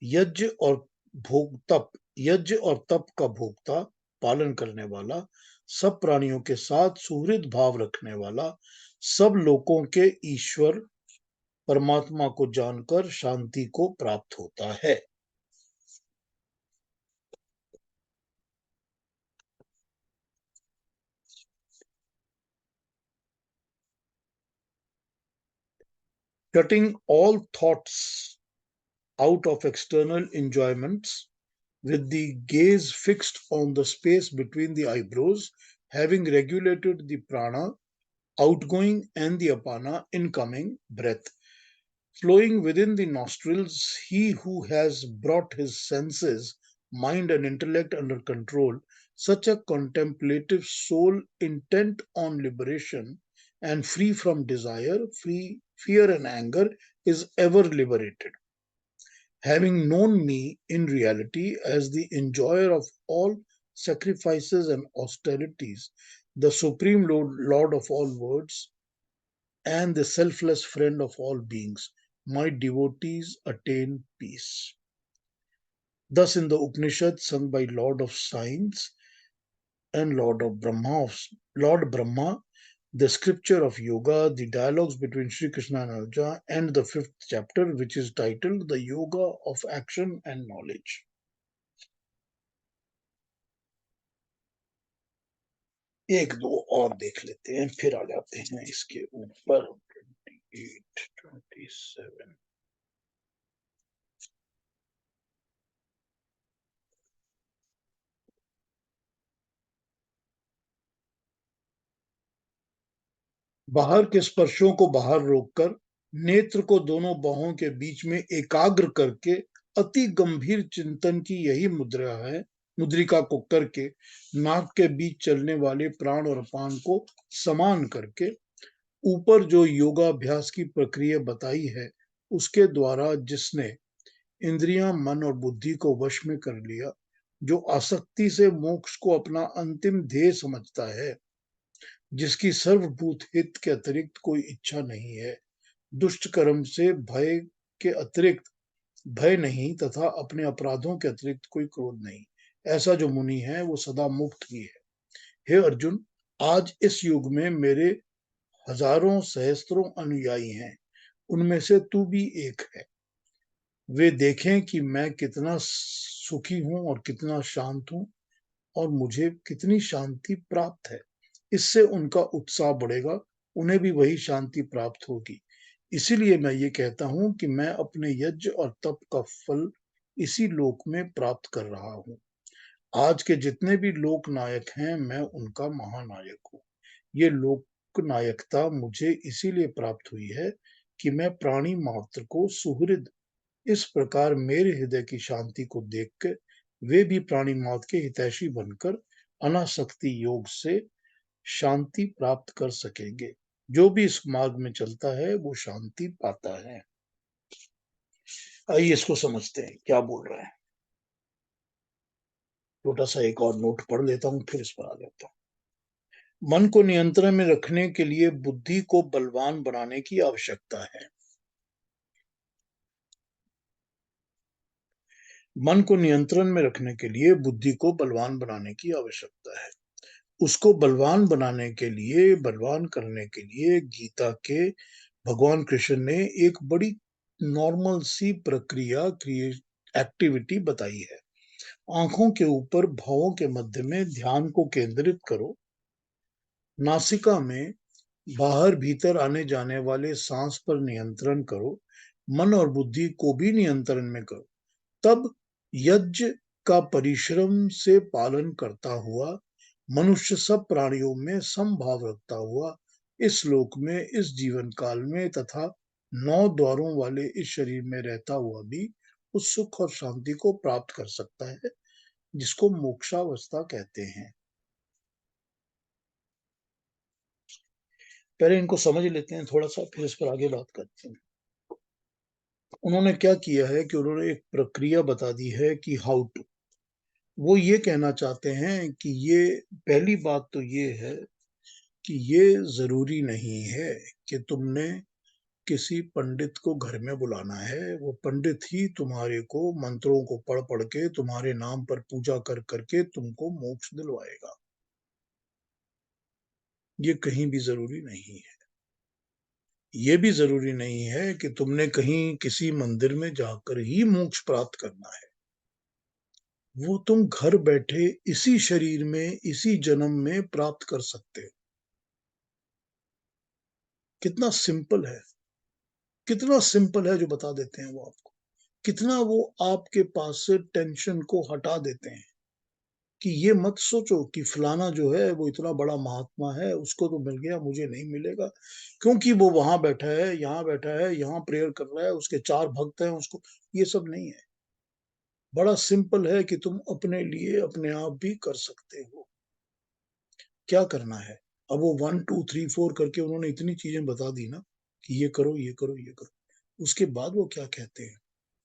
यज्ञ और यज्ञ और तप का भोक्ता, पालन करने वाला, सब प्राणियों के साथ सुहृद भाव रखने वाला, सब लोगों के ईश्वर परमात्मा को जानकर शांति को प्राप्त होता है। Shutting all thoughts out of external enjoyments, with the gaze fixed on the space between the eyebrows, having regulated the prana, outgoing, and the apana, incoming breath, flowing within the nostrils, he who has brought his senses, mind, and intellect under control, such a contemplative soul intent on liberation and free from desire, fear, and anger, is ever liberated. Having known me in reality as the enjoyer of all sacrifices and austerities, the supreme Lord of all worlds, and the selfless friend of all beings, my devotees attain peace. Thus, in the Upanishad sung by Lord of Science and Lord Brahma, the scripture of yoga, the dialogues between Sri Krishna and Arjuna, and the 5th chapter, which is titled The Yoga of Action and Knowledge. एक दो और देख लेते हैं, फिर आ जाते हैं इसके ऊपर। 28, 27 बाहर के स्पर्शों को बाहर रोककर नेत्र को दोनों बाहों के बीच में एकाग्र करके अति गंभीर चिंतन की यही मुद्रा है। मुद्रिका को करके नाक के बीच चलने वाले प्राण और अपान को समान करके ऊपर जो योगाभ्यास की प्रक्रिया बताई है, उसके द्वारा जिसने इंद्रियां, मन और बुद्धि को वश में कर लिया, जो आसक्ति से मोक्ष को अपना अंतिम ध्येय समझता है, जिसकी सर्वभूत हित के अतिरिक्त कोई इच्छा नहीं है, दुष्ट कर्म से भय के अतिरिक्त भय नहीं तथा अपने अपराधों के अतिरिक्त कोई क्रोध नहीं, ऐसा जो मुनि है वो सदा मुक्त ही है। हे अर्जुन, आज इस युग में मेरे हजारों सहस्त्रों अनुयायी हैं, उनमें से तू भी एक है। वे देखें कि मैं कितना सुखी हूं और कितना शांत हूं और मुझे कितनी शांति प्राप्त है। इससे उनका उत्साह बढ़ेगा, उन्हें भी वही शांति प्राप्त होगी। इसीलिए मैं ये कहता हूं कि मैं अपने यज्ञ और तप का फल इसी लोक में प्राप्त कर रहा हूं। आज के जितने भी लोक नायक हैं, मैं उनका महानायक हूं। ये लोक नायकता मुझे इसीलिए प्राप्त हुई है कि मैं प्राणी मात्र को सुहृद इस प्रकार मेरे हृदय की शांति को देखकर वे भी प्राणी मात्र के हितैषी बनकर अनासक्ति योग से शांति प्राप्त कर सकेंगे। जो भी इस मार्ग में चलता है वो शांति पाता है। आइए इसको समझते हैं क्या बोल रहा है। छोटा सा एक और नोट पढ़ लेता हूं, फिर इस पर आ जाता हूं। मन को नियंत्रण में रखने के लिए बुद्धि को बलवान बनाने की आवश्यकता है। मन को नियंत्रण में रखने के लिए बुद्धि को बलवान बनाने की आवश्यकता है। उसको बलवान बनाने के लिए, बलवान करने के लिए गीता के भगवान कृष्ण ने एक बड़ी नॉर्मल सी प्रक्रिया एक्टिविटी बताई है। आंखों के ऊपर भावों के मध्य में ध्यान को केंद्रित करो। नासिका में बाहर भीतर आने जाने वाले सांस पर नियंत्रण करो। मन और बुद्धि को भी नियंत्रण में करो। तब यज्ञ का परिश्रम से पालन करता हुआ मनुष्य सब प्राणियों में समभाव रखता हुआ इस लोक में, इस जीवन काल में तथा 9 द्वारों वाले इस शरीर में रहता हुआ भी उस सुख और शांति को प्राप्त कर सकता है जिसको मोक्षावस्था कहते हैं। पहले इनको समझ लेते हैं थोड़ा सा, फिर इस पर आगे बात करते हैं। उन्होंने क्या किया है कि उन्होंने एक प्रक्रिया बता दी है कि हाउ टू। वो ये कहना चाहते हैं कि ये पहली बात तो ये है कि ये जरूरी नहीं है कि तुमने किसी पंडित को घर में बुलाना है। वो पंडित ही तुम्हारे को मंत्रों को पढ़ पढ़ के तुम्हारे नाम पर पूजा कर करके तुमको मोक्ष दिलवाएगा। ये कहीं भी जरूरी नहीं है। ये भी जरूरी नहीं है कि तुमने कहीं किसी मंदिर में जाकर ही मोक्ष प्राप्त करना है। वो तुम घर बैठे इसी शरीर में, इसी जन्म में प्राप्त कर सकते हो। कितना सिंपल है, कितना सिंपल है जो बता देते हैं वो आपको। कितना वो आपके पास से टेंशन को हटा देते हैं कि ये मत सोचो कि फलाना जो है वो इतना बड़ा महात्मा है, उसको तो मिल गया, मुझे नहीं मिलेगा क्योंकि वो वहां बैठा है, यहाँ बैठा है, यहाँ प्रेयर कर रहा है, उसके 4 भक्त हैं, उसको। ये सब नहीं है। बड़ा सिंपल है कि तुम अपने लिए अपने आप भी कर सकते हो। क्या करना है? अब वो 1 2 3 4 करके उन्होंने इतनी चीजें बता दी ना कि ये करो, ये करो, ये करो। उसके बाद वो क्या कहते हैं?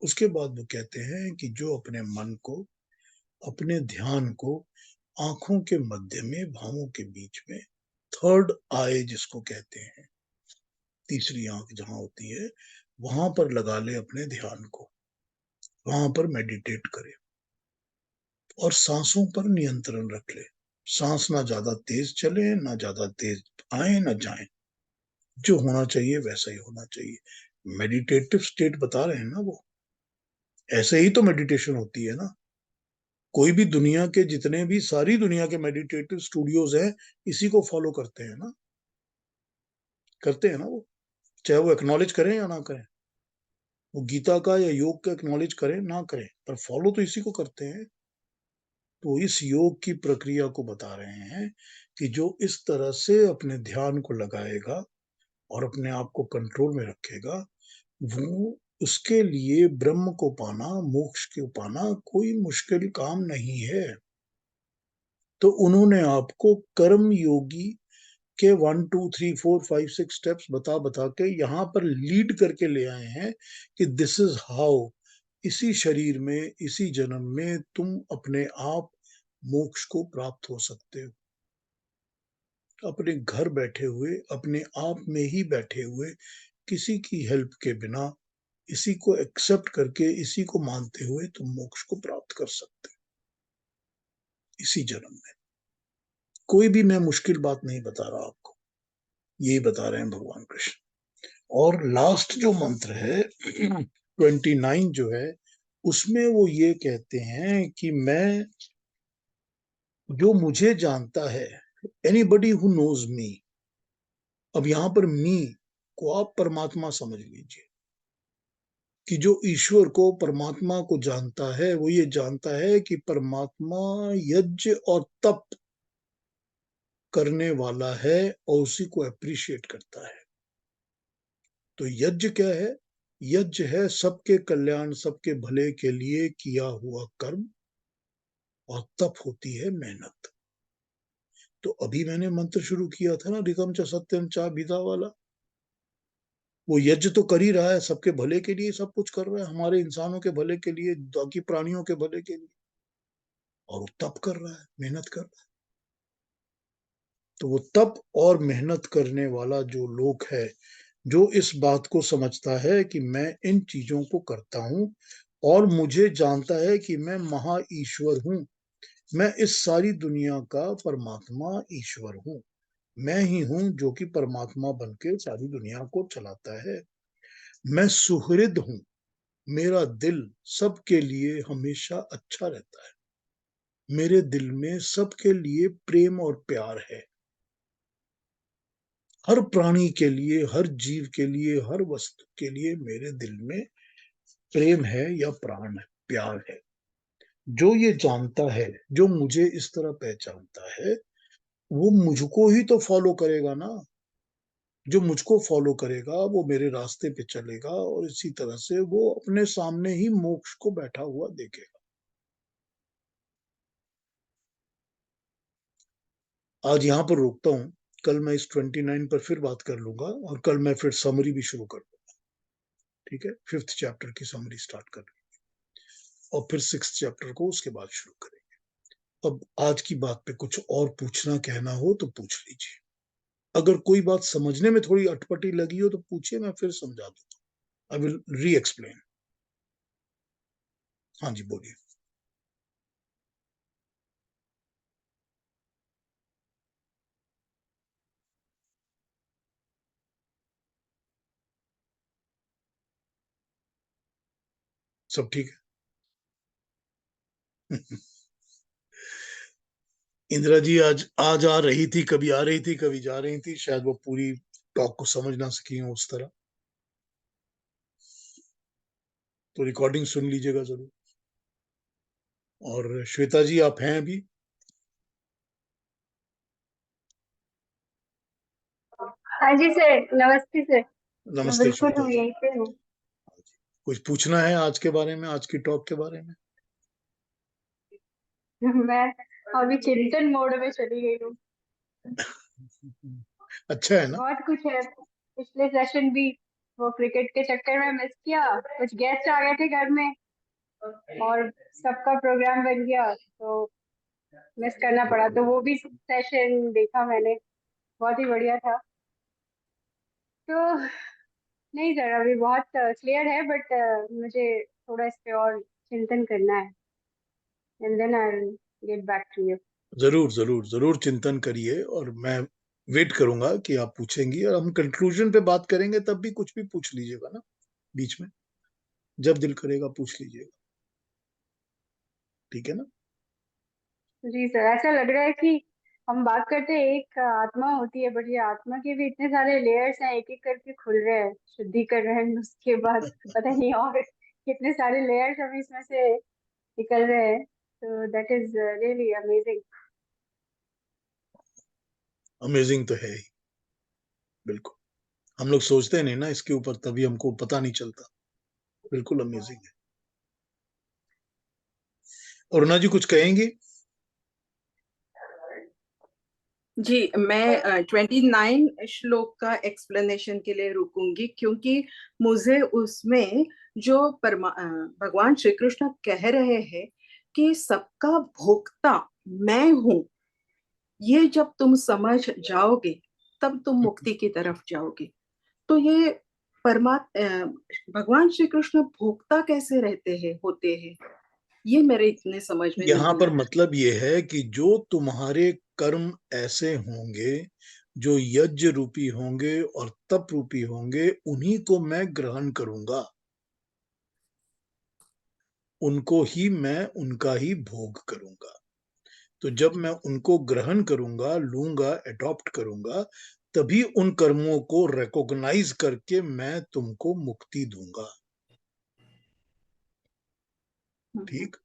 उसके बाद वो कहते हैं कि जो अपने मन को, अपने ध्यान को आंखों के मध्य में, भावों के बीच में, थर्ड आई जिसको कहते हैं, तीसरी आंख जहां होती है, वहां पर लगा ले अपने ध्यान को। वहां पर मेडिटेट करे और सांसों पर नियंत्रण रख ले। सांस ना ज्यादा तेज चले, ना ज्यादा तेज आए, ना जाए। जो होना चाहिए वैसा ही होना चाहिए। मेडिटेटिव स्टेट बता रहे हैं ना वो। ऐसे ही तो मेडिटेशन होती है ना। कोई भी दुनिया के जितने भी, सारी दुनिया के मेडिटेटिव स्टूडियोज हैं, इसी को फॉलो करते हैं ना। करते हैं ना वो, चाहे वो एक्नॉलेज करें या ना करें। वो गीता का या योग का एक्नॉलेज करें ना करें, पर फॉलो तो इसी को करते हैं। तो इस योग की प्रक्रिया को बता रहे हैं कि जो इस तरह से अपने ध्यान को लगाएगा और अपने आप को कंट्रोल में रखेगा, वो, उसके लिए ब्रह्म को पाना, मोक्ष को पाना कोई मुश्किल काम नहीं है। तो उन्होंने आपको कर्म योगी के 1 2 3 4 5 6 स्टेप्स बता बता के यहाँ पर लीड करके ले आए हैं कि दिस इज हाउ, इसी शरीर में, इसी जन्म में तुम अपने आप मोक्ष को प्राप्त हो सकते हो। अपने घर बैठे हुए, अपने आप में ही बैठे हुए, किसी की हेल्प के बिना, इसी को एक्सेप्ट करके, इसी को मानते हुए तुम मोक्ष को प्राप्त कर सकते हो इसी जन्म में। कोई भी मैं मुश्किल बात नहीं बता रहा आपको, यही बता रहे हैं भगवान कृष्ण। और लास्ट जो मंत्र है 29 जो है, उसमें वो ये कहते हैं कि मैं, जो मुझे जानता है एनीबडी हु नोज मी, अब यहां पर मी को आप परमात्मा समझ लीजिए कि जो ईश्वर को, परमात्मा को जानता है वो ये जानता है कि परमात्मा यज्ञ और तप करने वाला है और उसी को अप्रिशिएट करता है। तो यज्ञ क्या है? यज्ञ है सबके कल्याण, सबके भले के लिए किया हुआ कर्म, और तप होती है मेहनत। तो अभी मैंने मंत्र शुरू किया था ना, ऋकम च सत्यम च भिदा वाला, वो यज्ञ तो कर ही रहा है, सबके भले के लिए सब कुछ कर रहा है, हमारे इंसानों के भले के लिए, बाकी प्राणियों के भले के लिए, और वो तप कर रहा है, मेहनत कर रहा है। तो वो तप और मेहनत करने वाला जो लोक है, जो इस बात को समझता है कि मैं इन चीजों को करता हूं और मुझे जानता है कि मैं महा ईश्वर हूं, मैं इस सारी दुनिया का परमात्मा ईश्वर हूं, मैं ही हूं जो कि परमात्मा बनके सारी दुनिया को चलाता है। मैं सुहृद हूं, मेरा दिल सबके लिए हमेशा अच्छा रहता है, मेरे दिल में सबके लिए प्रेम और प्यार है, हर प्राणी के लिए, हर जीव के लिए, हर वस्तु के लिए मेरे दिल में प्रेम है या प्राण है, प्यार है। जो ये जानता है, जो मुझे इस तरह पहचानता है, वो मुझको ही तो फॉलो करेगा ना। जो मुझको फॉलो करेगा वो मेरे रास्ते पे चलेगा, और इसी तरह से वो अपने सामने ही मोक्ष को बैठा हुआ देखेगा। आज यहाँ पर रोकता हूँ, कल मैं इस 29 पर फिर बात कर लूंगा, और कल मैं फिर समरी भी शुरू कर दूंगा। ठीक है, 5th चैप्टर की समरी स्टार्ट कर, और फिर 6th चैप्टर को उसके बाद शुरू करेंगे। अब आज की बात पे कुछ और पूछना कहना हो तो पूछ लीजिए। अगर कोई बात समझने में थोड़ी अटपटी लगी हो तो पूछिए, मैं फिर समझा दूंगा। आई विल री एक्सप्लेन। हाँ जी, बोलिए। सब ठीक है? इंदिरा जी आज आज आ रही थी, कभी आ रही थी, कभी जा रही थी, शायद वो पूरी टॉक को समझ ना सकी हो उस तरह, तो रिकॉर्डिंग सुन लीजिएगा जरूर। और श्वेता जी आप हैं अभी? हाँ जी सर, नमस्ते सर। मैं नमस्ते बिल्कुल श्वेता हूँ, जी। यहीं पे हूँ। कुछ पूछना है आज के बारे में, आज की टॉक के बारे में? मैं अभी चिंतन मोड में चली गई हूँ। अच्छा है ना। बहुत कुछ है। पिछले सेशन भी वो क्रिकेट के चक्कर में मिस किया, कुछ गेस्ट आ गए थे घर में और सबका प्रोग्राम बन गया तो मिस करना पड़ा। तो वो भी सेशन देखा मैंने, बहुत ही बढ़िया था। तो नहीं सर, अभी बहुत क्लियर है, बट मुझे थोड़ा इस पे और चिंतन करना है, and then I will get back to you. जरूर जरूर जरूर चिंतन करिए, और मैं वेट करूंगा कि आप पूछेंगी, और हम कंक्लूजन पे बात करेंगे, तब भी कुछ भी पूछ लीजिएगा ना बीच में, जब दिल करेगा पूछ लीजिएगा। ठीक है ना? जी सर, ऐसा लग रहा है कि हम बात करते हैं एक आत्मा होती है, बट ये आत्मा के भी इतने सारे लेयर्स हैं, एक एक करके खुल रहे हैं, शुद्धिकरण, उसके बाद पता नहीं और कितने सारे लेयर्स हम इसमें से निकल रहे हैं। तो that is really amazing. Amazing तो है ही, बिल्कुल। हम लोग सोचते नहीं ना इसके ऊपर, तभी हमको पता नहीं चलता। बिल्कुल अमेजिंग है। अरुणा जी कुछ कहेंगी? जी, मैं 29 श्लोक का एक्सप्लेनेशन के लिए रुकूंगी, क्योंकि मुझे उसमें जो भगवान श्री कृष्ण कह रहे हैं कि सबका भोक्ता मैं हूं, ये जब तुम समझ जाओगे तब तुम मुक्ति की तरफ जाओगे। तो ये भगवान श्री कृष्ण भोक्ता कैसे रहते हैं, होते हैं, ये मेरे इतने समझ में यहाँ नहीं पर आया। मतलब ये है कि जो तुम्हारे कर्म ऐसे होंगे, जो यज्ञ रूपी होंगे और तप रूपी होंगे, उन्हीं को मैं ग्रहण करूंगा, उनको ही मैं, उनका ही भोग करूंगा। तो जब मैं उनको ग्रहण करूंगा, लूंगा, अडॉप्ट करूंगा, तभी उन कर्मों को रिकॉग्नाइज करके मैं तुमको मुक्ति दूंगा। ठीक।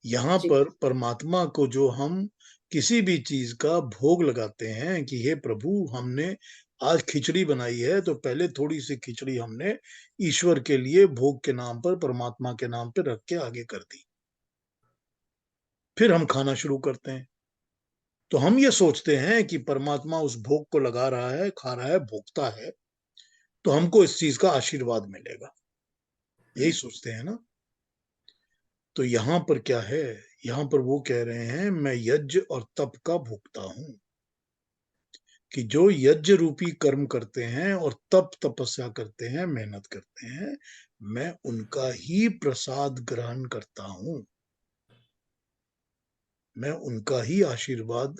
यहाँ जी पर परमात्मा को जो हम किसी भी चीज का भोग लगाते हैं कि हे प्रभु, हमने आज खिचड़ी बनाई है, तो पहले थोड़ी सी खिचड़ी हमने ईश्वर के लिए भोग के नाम पर, परमात्मा के नाम पर रख के आगे कर दी, फिर हम खाना शुरू करते हैं। तो हम ये सोचते हैं कि परमात्मा उस भोग को लगा रहा है, खा रहा है, भोगता है, तो हमको इस चीज का आशीर्वाद मिलेगा, यही सोचते हैं ना। तो यहाँ पर क्या है, यहाँ पर वो कह रहे हैं मैं यज्ञ और तप का भोगता हूं, कि जो यज्ञ रूपी कर्म करते हैं और तप तपस्या करते हैं, मेहनत करते हैं, मैं उनका ही प्रसाद ग्रहण करता हूं, मैं उनका ही आशीर्वाद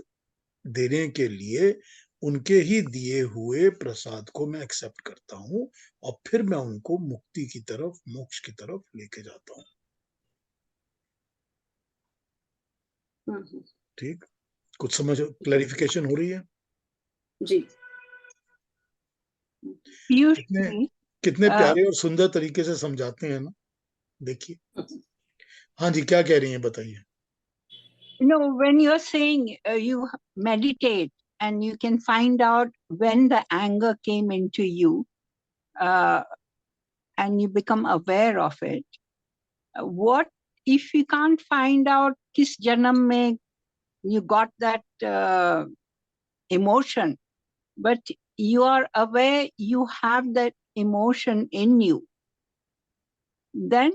देने के लिए उनके ही दिए हुए प्रसाद को मैं एक्सेप्ट करता हूं, और फिर मैं उनको मुक्ति की तरफ, मोक्ष की तरफ लेके जाता हूं। ठीक, कुछ समझ, क्लैरिफिकेशन हो रही है? जी पीयूष कितने जी, कितने प्यारे और सुंदर तरीके से समझाते हैं ना, देखिए। हाँ जी, क्या कह रही हैं, बताइए। no, when you're saying you meditate and you can find out when the anger came into you, and you become aware of it, what if you can't find out kis janam mein you got that emotion, but you are aware you have that emotion in you, then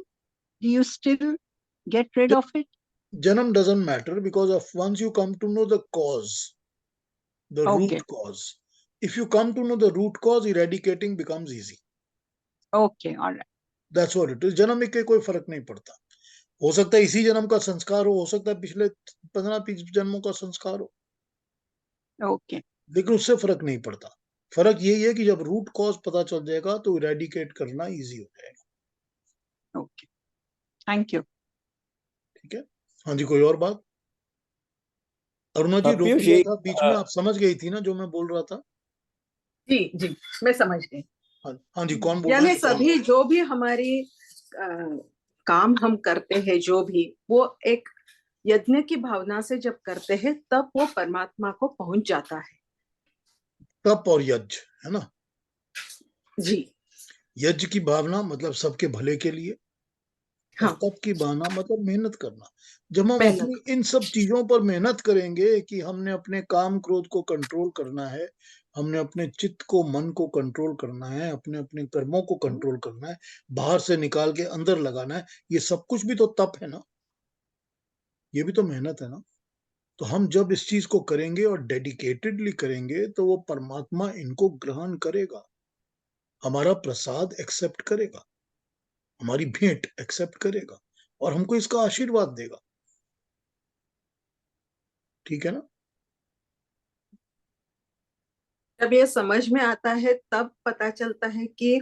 do you still get rid of it? Janam doesn't matter, because of once you come to know the cause, the Okay. root cause. If you come to know the root cause, eradicating becomes easy. Okay, all right. That's what it is. जन्म में कोई फर्क नहीं पड़ता, हो सकता है इसी जन्म का संस्कार हो सकता है पिछले 15-20 जन्मों का संस्कार हो, Okay. लेकिन उससे फर्क नहीं पड़ता। फर्क यही है कि जब रूट कॉज पता चल जाएगा तो इरेडिकेट करना इजी हो जाएगा। Okay. Thank you. ठीक है। हाँ जी, कोई और बात? अरुणा जी, रोक पीयूष लिया जी, था बीच में, आप समझ गई थी ना जो मैं बोल रहा था? जी जी मैं समझ गई। हाँ जी, कौन बोल रहा यानी है? सभी जो भी हमारी काम हम करते हैं, जो भी वो एक यज्ञ की भावना से जब करते हैं तब वो परमात्मा को पहुंच जाता है। तप और यज्ञ, है ना? जी यज्ञ की भावना मतलब सबके भले के लिए, और हाँ तप की भावना मतलब मेहनत करना। जब हम मेहनत। अपनी इन सब चीजों पर मेहनत करेंगे कि हमने अपने काम क्रोध को कंट्रोल करना है, हमने अपने चित्त को, मन को कंट्रोल करना है, अपने अपने कर्मों को कंट्रोल करना है, बाहर से निकाल के अंदर लगाना है, ये सब कुछ भी तो तप है ना, ये भी तो मेहनत है ना। तो हम जब इस चीज को करेंगे और डेडिकेटेडली करेंगे तो वो परमात्मा इनको ग्रहण करेगा, हमारा प्रसाद एक्सेप्ट करेगा, हमारी भेंट एक्सेप्ट करेगा, और हमको इसका आशीर्वाद देगा। ठीक है ना? जब ये समझ में आता है तब पता चलता है कि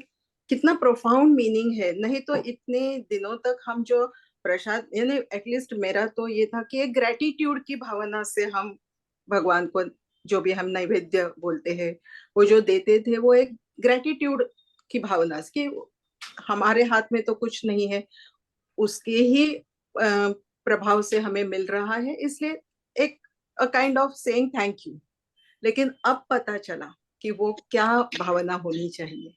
कितना प्रोफाउंड मीनिंग है। नहीं तो इतने दिनों तक हम जो प्रसाद, यानी एटलीस्ट मेरा तो ये था कि एक ग्रेटिट्यूड की भावना से हम भगवान को जो भी हम नैवेद्य बोलते हैं वो जो देते थे, वो एक ग्रेटिट्यूड की भावना से कि हमारे हाथ में तो कुछ नहीं है, उसके ही प्रभाव से हमें मिल रहा है, इसलिए एक kind of saying thank you. लेकिन अब पता चला कि वो क्या भावना होनी चाहिए।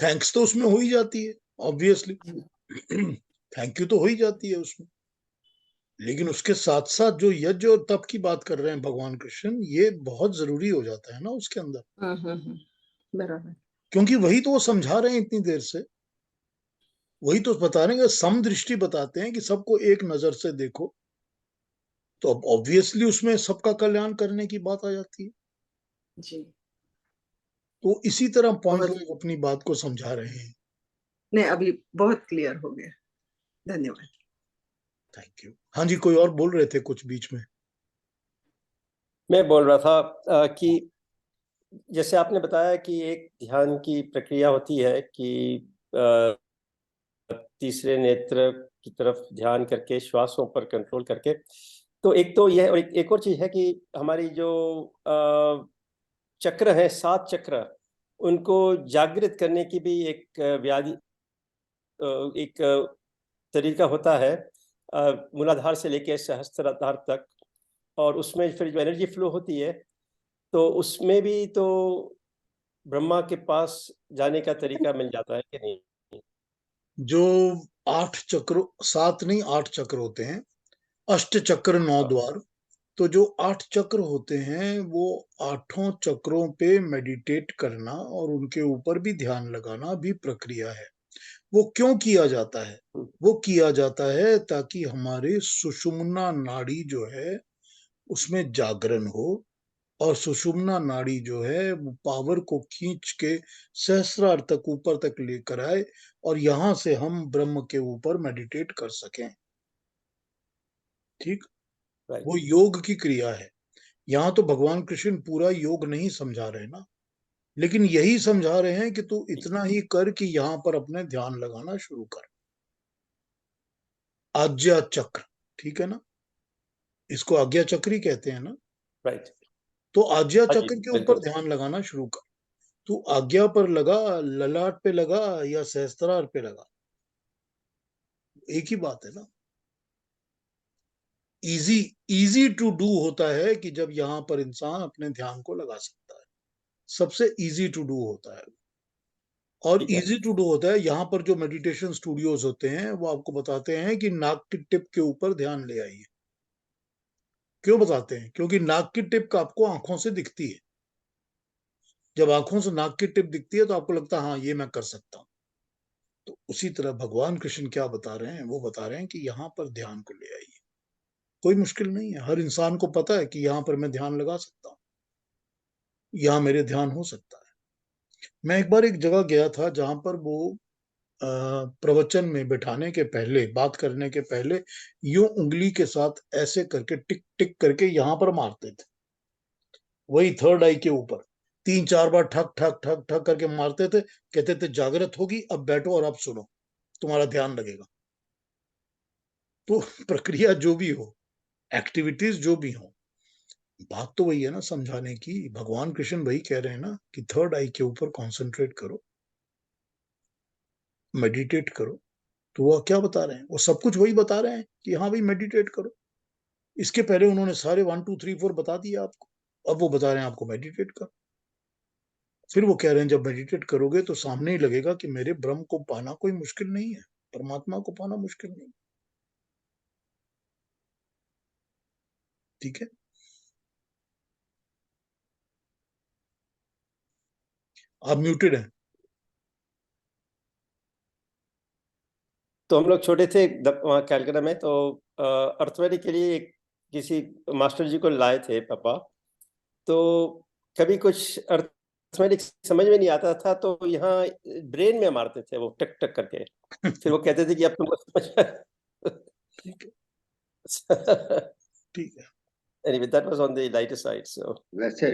थैंक्स तो उसमें हो ही जाती है, ऑब्वियसली थैंक यू तो हो ही जाती है उसमें, लेकिन उसके साथ साथ जो यज्ञ और तप की बात कर रहे हैं भगवान कृष्ण, ये बहुत जरूरी हो जाता है ना उसके अंदर, बराबर। क्योंकि वही तो वो समझा रहे हैं इतनी देर से, वही तो बता रहे हैं, समदृष्टि बताते हैं कि सबको एक नजर से देखो, तो अब ऑब्वियसली उसमें सबका कल्याण करने की बात आ जाती है। जी तो इसी तरह पॉइंट बहुत, वाइज अपनी बात को समझा रहे हैं। नहीं अभी बहुत क्लियर हो गया, धन्यवाद। Thank you. हाँ जी, कोई और बोल रहे थे कुछ बीच में? मैं बोल रहा था कि जैसे आपने बताया कि एक ध्यान की प्रक्रिया होती है कि तीसरे नेत्र की तरफ ध्यान करके, श्वासों पर कंट्रोल करके तो एक तो यह, और एक और चीज है कि हमारी जो चक्र है, 7 चक्र, उनको जागृत करने की भी एक एक तरीका होता है, मूलाधार से लेकर सहस्त्राधार तक, और उसमें फिर जो एनर्जी फ्लो होती है, तो उसमें भी तो ब्रह्मा के पास जाने का तरीका मिल जाता है कि नहीं? जो 8 चक्र, 7 नहीं 8 चक्र होते हैं, अष्ट चक्र 9 द्वार। तो जो 8 चक्र होते हैं वो 8 चक्रों पे मेडिटेट करना और उनके ऊपर भी ध्यान लगाना भी प्रक्रिया है। वो क्यों किया जाता है? वो किया जाता है ताकि हमारे सुषुम्ना नाड़ी जो है उसमें जागरण हो, और सुषुम्ना नाड़ी जो है वो पावर को खींच के सहस्रार तक ऊपर तक लेकर आए, और यहां से हम ब्रह्म के ऊपर मेडिटेट कर सकें। ठीक, राइट। वो योग की क्रिया है। यहाँ तो भगवान कृष्ण पूरा योग नहीं समझा रहे ना, लेकिन यही समझा रहे हैं कि तू इतना ही कर कि यहाँ पर अपने ध्यान लगाना शुरू कर। आज्ञा चक्र, ठीक है ना, इसको आज्ञा चक्र ही कहते हैं ना। राइट। तो आज्ञा हाँ जी, चक्र के ऊपर बिल्कुल। ध्यान लगाना शुरू कर। तू आज्ञा पर लगा, ललाट पे लगा या सहस्त्रार पे लगा, एक ही बात है ना। इजी इजी टू डू होता है कि जब यहाँ पर इंसान अपने ध्यान को लगा सकता है, सबसे इजी टू डू होता है। और ठीक है। इजी टू डू होता है, यहाँ पर जो मेडिटेशन स्टूडियोज होते हैं वो आपको बताते हैं कि नाक की टिप के ऊपर ध्यान ले आइए। क्यों बताते हैं? क्योंकि नाक की टिप आपको आंखों से दिखती है। जब आंखों से नाक की टिप दिखती है तो आपको लगता है हाँ ये मैं कर सकता हूं। तो उसी तरह भगवान कृष्ण क्या बता रहे हैं? वो बता रहे हैं कि यहाँ पर ध्यान को ले आइए। कोई मुश्किल नहीं है, हर इंसान को पता है कि यहाँ पर मैं ध्यान लगा सकता हूँ, यहाँ मेरे ध्यान हो सकता है। मैं एक बार एक जगह गया था जहां पर वो प्रवचन में बिठाने के पहले, बात करने के पहले, यूं उंगली के साथ ऐसे करके टिक टिक करके यहां पर मारते थे, वही थर्ड आई के ऊपर 3-4 बार ठक ठक ठक ठक करके मारते थे। कहते थे जागृत होगी, अब बैठो और अब सुनो, तुम्हारा ध्यान लगेगा। तो प्रक्रिया जो भी हो, एक्टिविटीज जो भी हो, बात तो वही है ना समझाने की। भगवान कृष्ण वही कह रहे हैं ना कि थर्ड आई के ऊपर कॉन्सेंट्रेट करो, मेडिटेट करो। तो वो क्या बता रहे हैं? वो सब कुछ वही बता रहे हैं कि हाँ भाई मेडिटेट करो। इसके पहले उन्होंने सारे 1 2 3 4 बता दिया आपको, अब वो बता रहे हैं आपको मेडिटेट करो। फिर वो कह रहे हैं जब मेडिटेट करोगे तो सामने ही लगेगा कि मेरे ब्रह्म को पाना कोई मुश्किल नहीं है, परमात्मा को पाना मुश्किल नहीं। ठीक है, आप म्यूटेड हैं। तो हम लोग छोटे थे वहाँ कैलकाटा में, तो अर्थवेदी के लिए किसी मास्टर जी को लाए थे पापा। तो कभी कुछ अर्थमेटिक समझ में नहीं आता था, तो यहाँ ब्रेन में मारते थे वो टक टक करके। फिर वो कहते थे कि अब तुमको समझ ठीक है, ठीक है। anyway, that was on the lighter side, so वैसे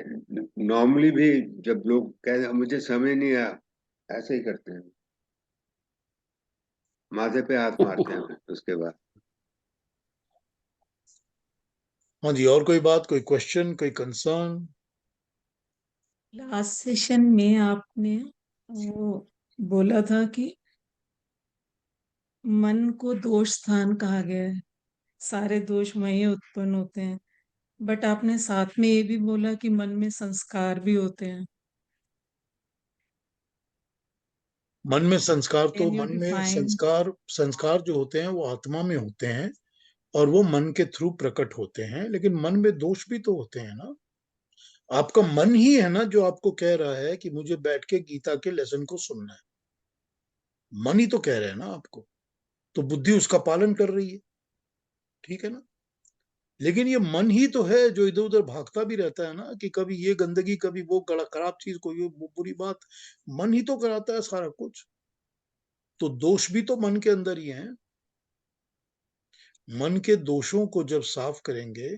नॉर्मली भी जब लोग कहते मुझे समझ नहीं आया, ऐसे ही करते हैं, माथे पे हाथ मारते हैं उसके बाद। हाँ जी, और कोई बात, कोई क्वेश्चन, कोई कंसर्न? लास्ट सेशन में आपने वो बोला था कि मन को दोष स्थान कहा गया है, सारे दोष वहीं उत्पन्न होते हैं, बट आपने साथ में ये भी बोला कि मन में संस्कार भी होते हैं। मन में संस्कार, तो कैन यू मन में डिफाइन? संस्कार जो होते हैं वो आत्मा में होते हैं और वो मन के थ्रू प्रकट होते हैं, लेकिन मन में दोष भी तो होते हैं ना। आपका मन ही है ना जो आपको कह रहा है कि मुझे बैठ के गीता के लेसन को सुनना है। मन ही तो कह रहे हैं ना आपको, तो बुद्धि उसका पालन कर रही है। ठीक है ना, लेकिन ये मन ही तो है जो इधर उधर भागता भी रहता है ना, कि कभी ये गंदगी, कभी वो खराब चीज, कोई वो बुरी बात। मन ही तो कराता है सारा कुछ। तो दोष भी तो मन के अंदर ही है। मन के दोषों को जब साफ करेंगे,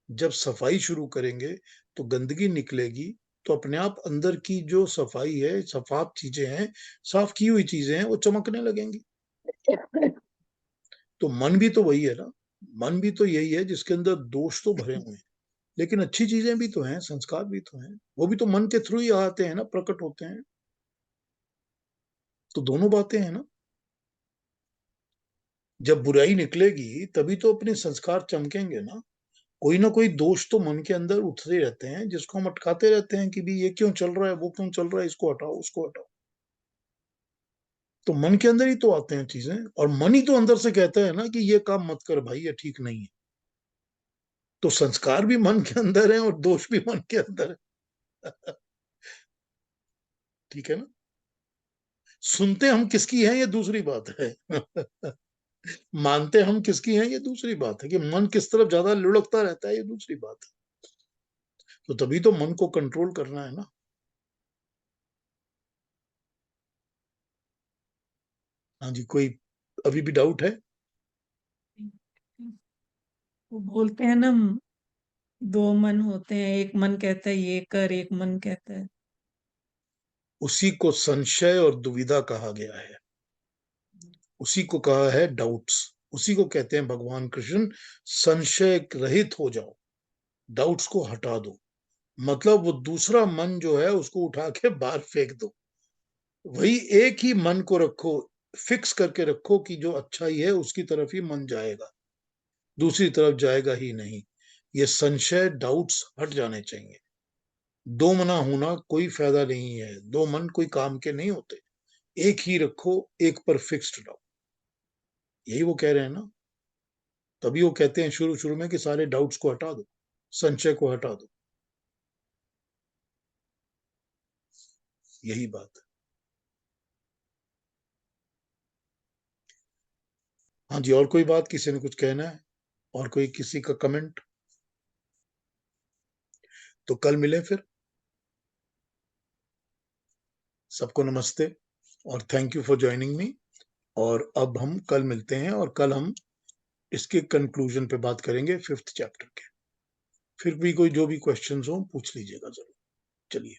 जब सफाई शुरू करेंगे, तो गंदगी निकलेगी, तो अपने आप अंदर की जो सफाई है, सफात चीजें हैं, साफ की हुई चीजें हैं, वो चमकने लगेंगी। तो मन भी तो वही है ना, मन भी तो यही है जिसके अंदर दोष तो भरे हुए हैं, लेकिन अच्छी चीजें भी तो हैं, संस्कार भी तो हैं, वो भी तो मन के थ्रू ही आते हैं ना, प्रकट होते हैं। तो दोनों बातें हैं ना। जब बुराई निकलेगी तभी तो अपने संस्कार चमकेंगे ना। कोई ना कोई दोष तो मन के अंदर उठते रहते हैं, जिसको हम अटकाते रहते हैं कि भी ये क्यों चल रहा है, वो क्यों चल रहा है, इसको हटाओ, उसको हटाओ। तो मन के अंदर ही तो आते हैं चीजें, और मन ही तो अंदर से कहता है ना कि ये काम मत कर भाई, ये ठीक नहीं है। तो संस्कार भी मन के अंदर है और दोष भी मन के अंदर है। ठीक है ना। सुनते हम किसकी हैं ये दूसरी बात है। मानते हम किसकी हैं ये दूसरी बात है, कि मन किस तरफ ज्यादा लुढ़कता रहता है ये दूसरी बात है। तो तभी तो मन को कंट्रोल करना है ना। हाँ जी, कोई अभी भी डाउट है? वो बोलते हैं ना, दो मन होते हैं, एक मन कहता है ये कर, एक मन कहता है। उसी को संशय और दुविधा कहा गया है, उसी को कहा है डाउट्स, उसी को कहते हैं भगवान कृष्ण संशय रहित हो जाओ, डाउट्स को हटा दो। मतलब वो दूसरा मन जो है उसको उठा के बाहर फेंक दो, वही एक ही मन को रखो, फिक्स करके रखो कि जो अच्छा ही है उसकी तरफ ही मन जाएगा, दूसरी तरफ जाएगा ही नहीं। ये संशय डाउट्स हट जाने चाहिए। दो मना होना कोई फायदा नहीं है, दो मन कोई काम के नहीं होते, एक ही रखो, एक पर फिक्स्ड रहो। यही वो कह रहे हैं ना। तभी वो कहते हैं शुरू शुरू में कि सारे डाउट्स को हटा दो, संशय को हटा दो। यही बात है। हाँ जी, और कोई बात किसी ने कुछ कहना है? और कोई किसी का कमेंट? तो कल मिलें फिर। सबको नमस्ते और thank you for joining me. और अब हम कल मिलते हैं और कल हम इसके कंक्लूजन पे बात करेंगे 5th चैप्टर के। फिर भी कोई जो भी क्वेश्चंस हो पूछ लीजिएगा जरूर। चलिए।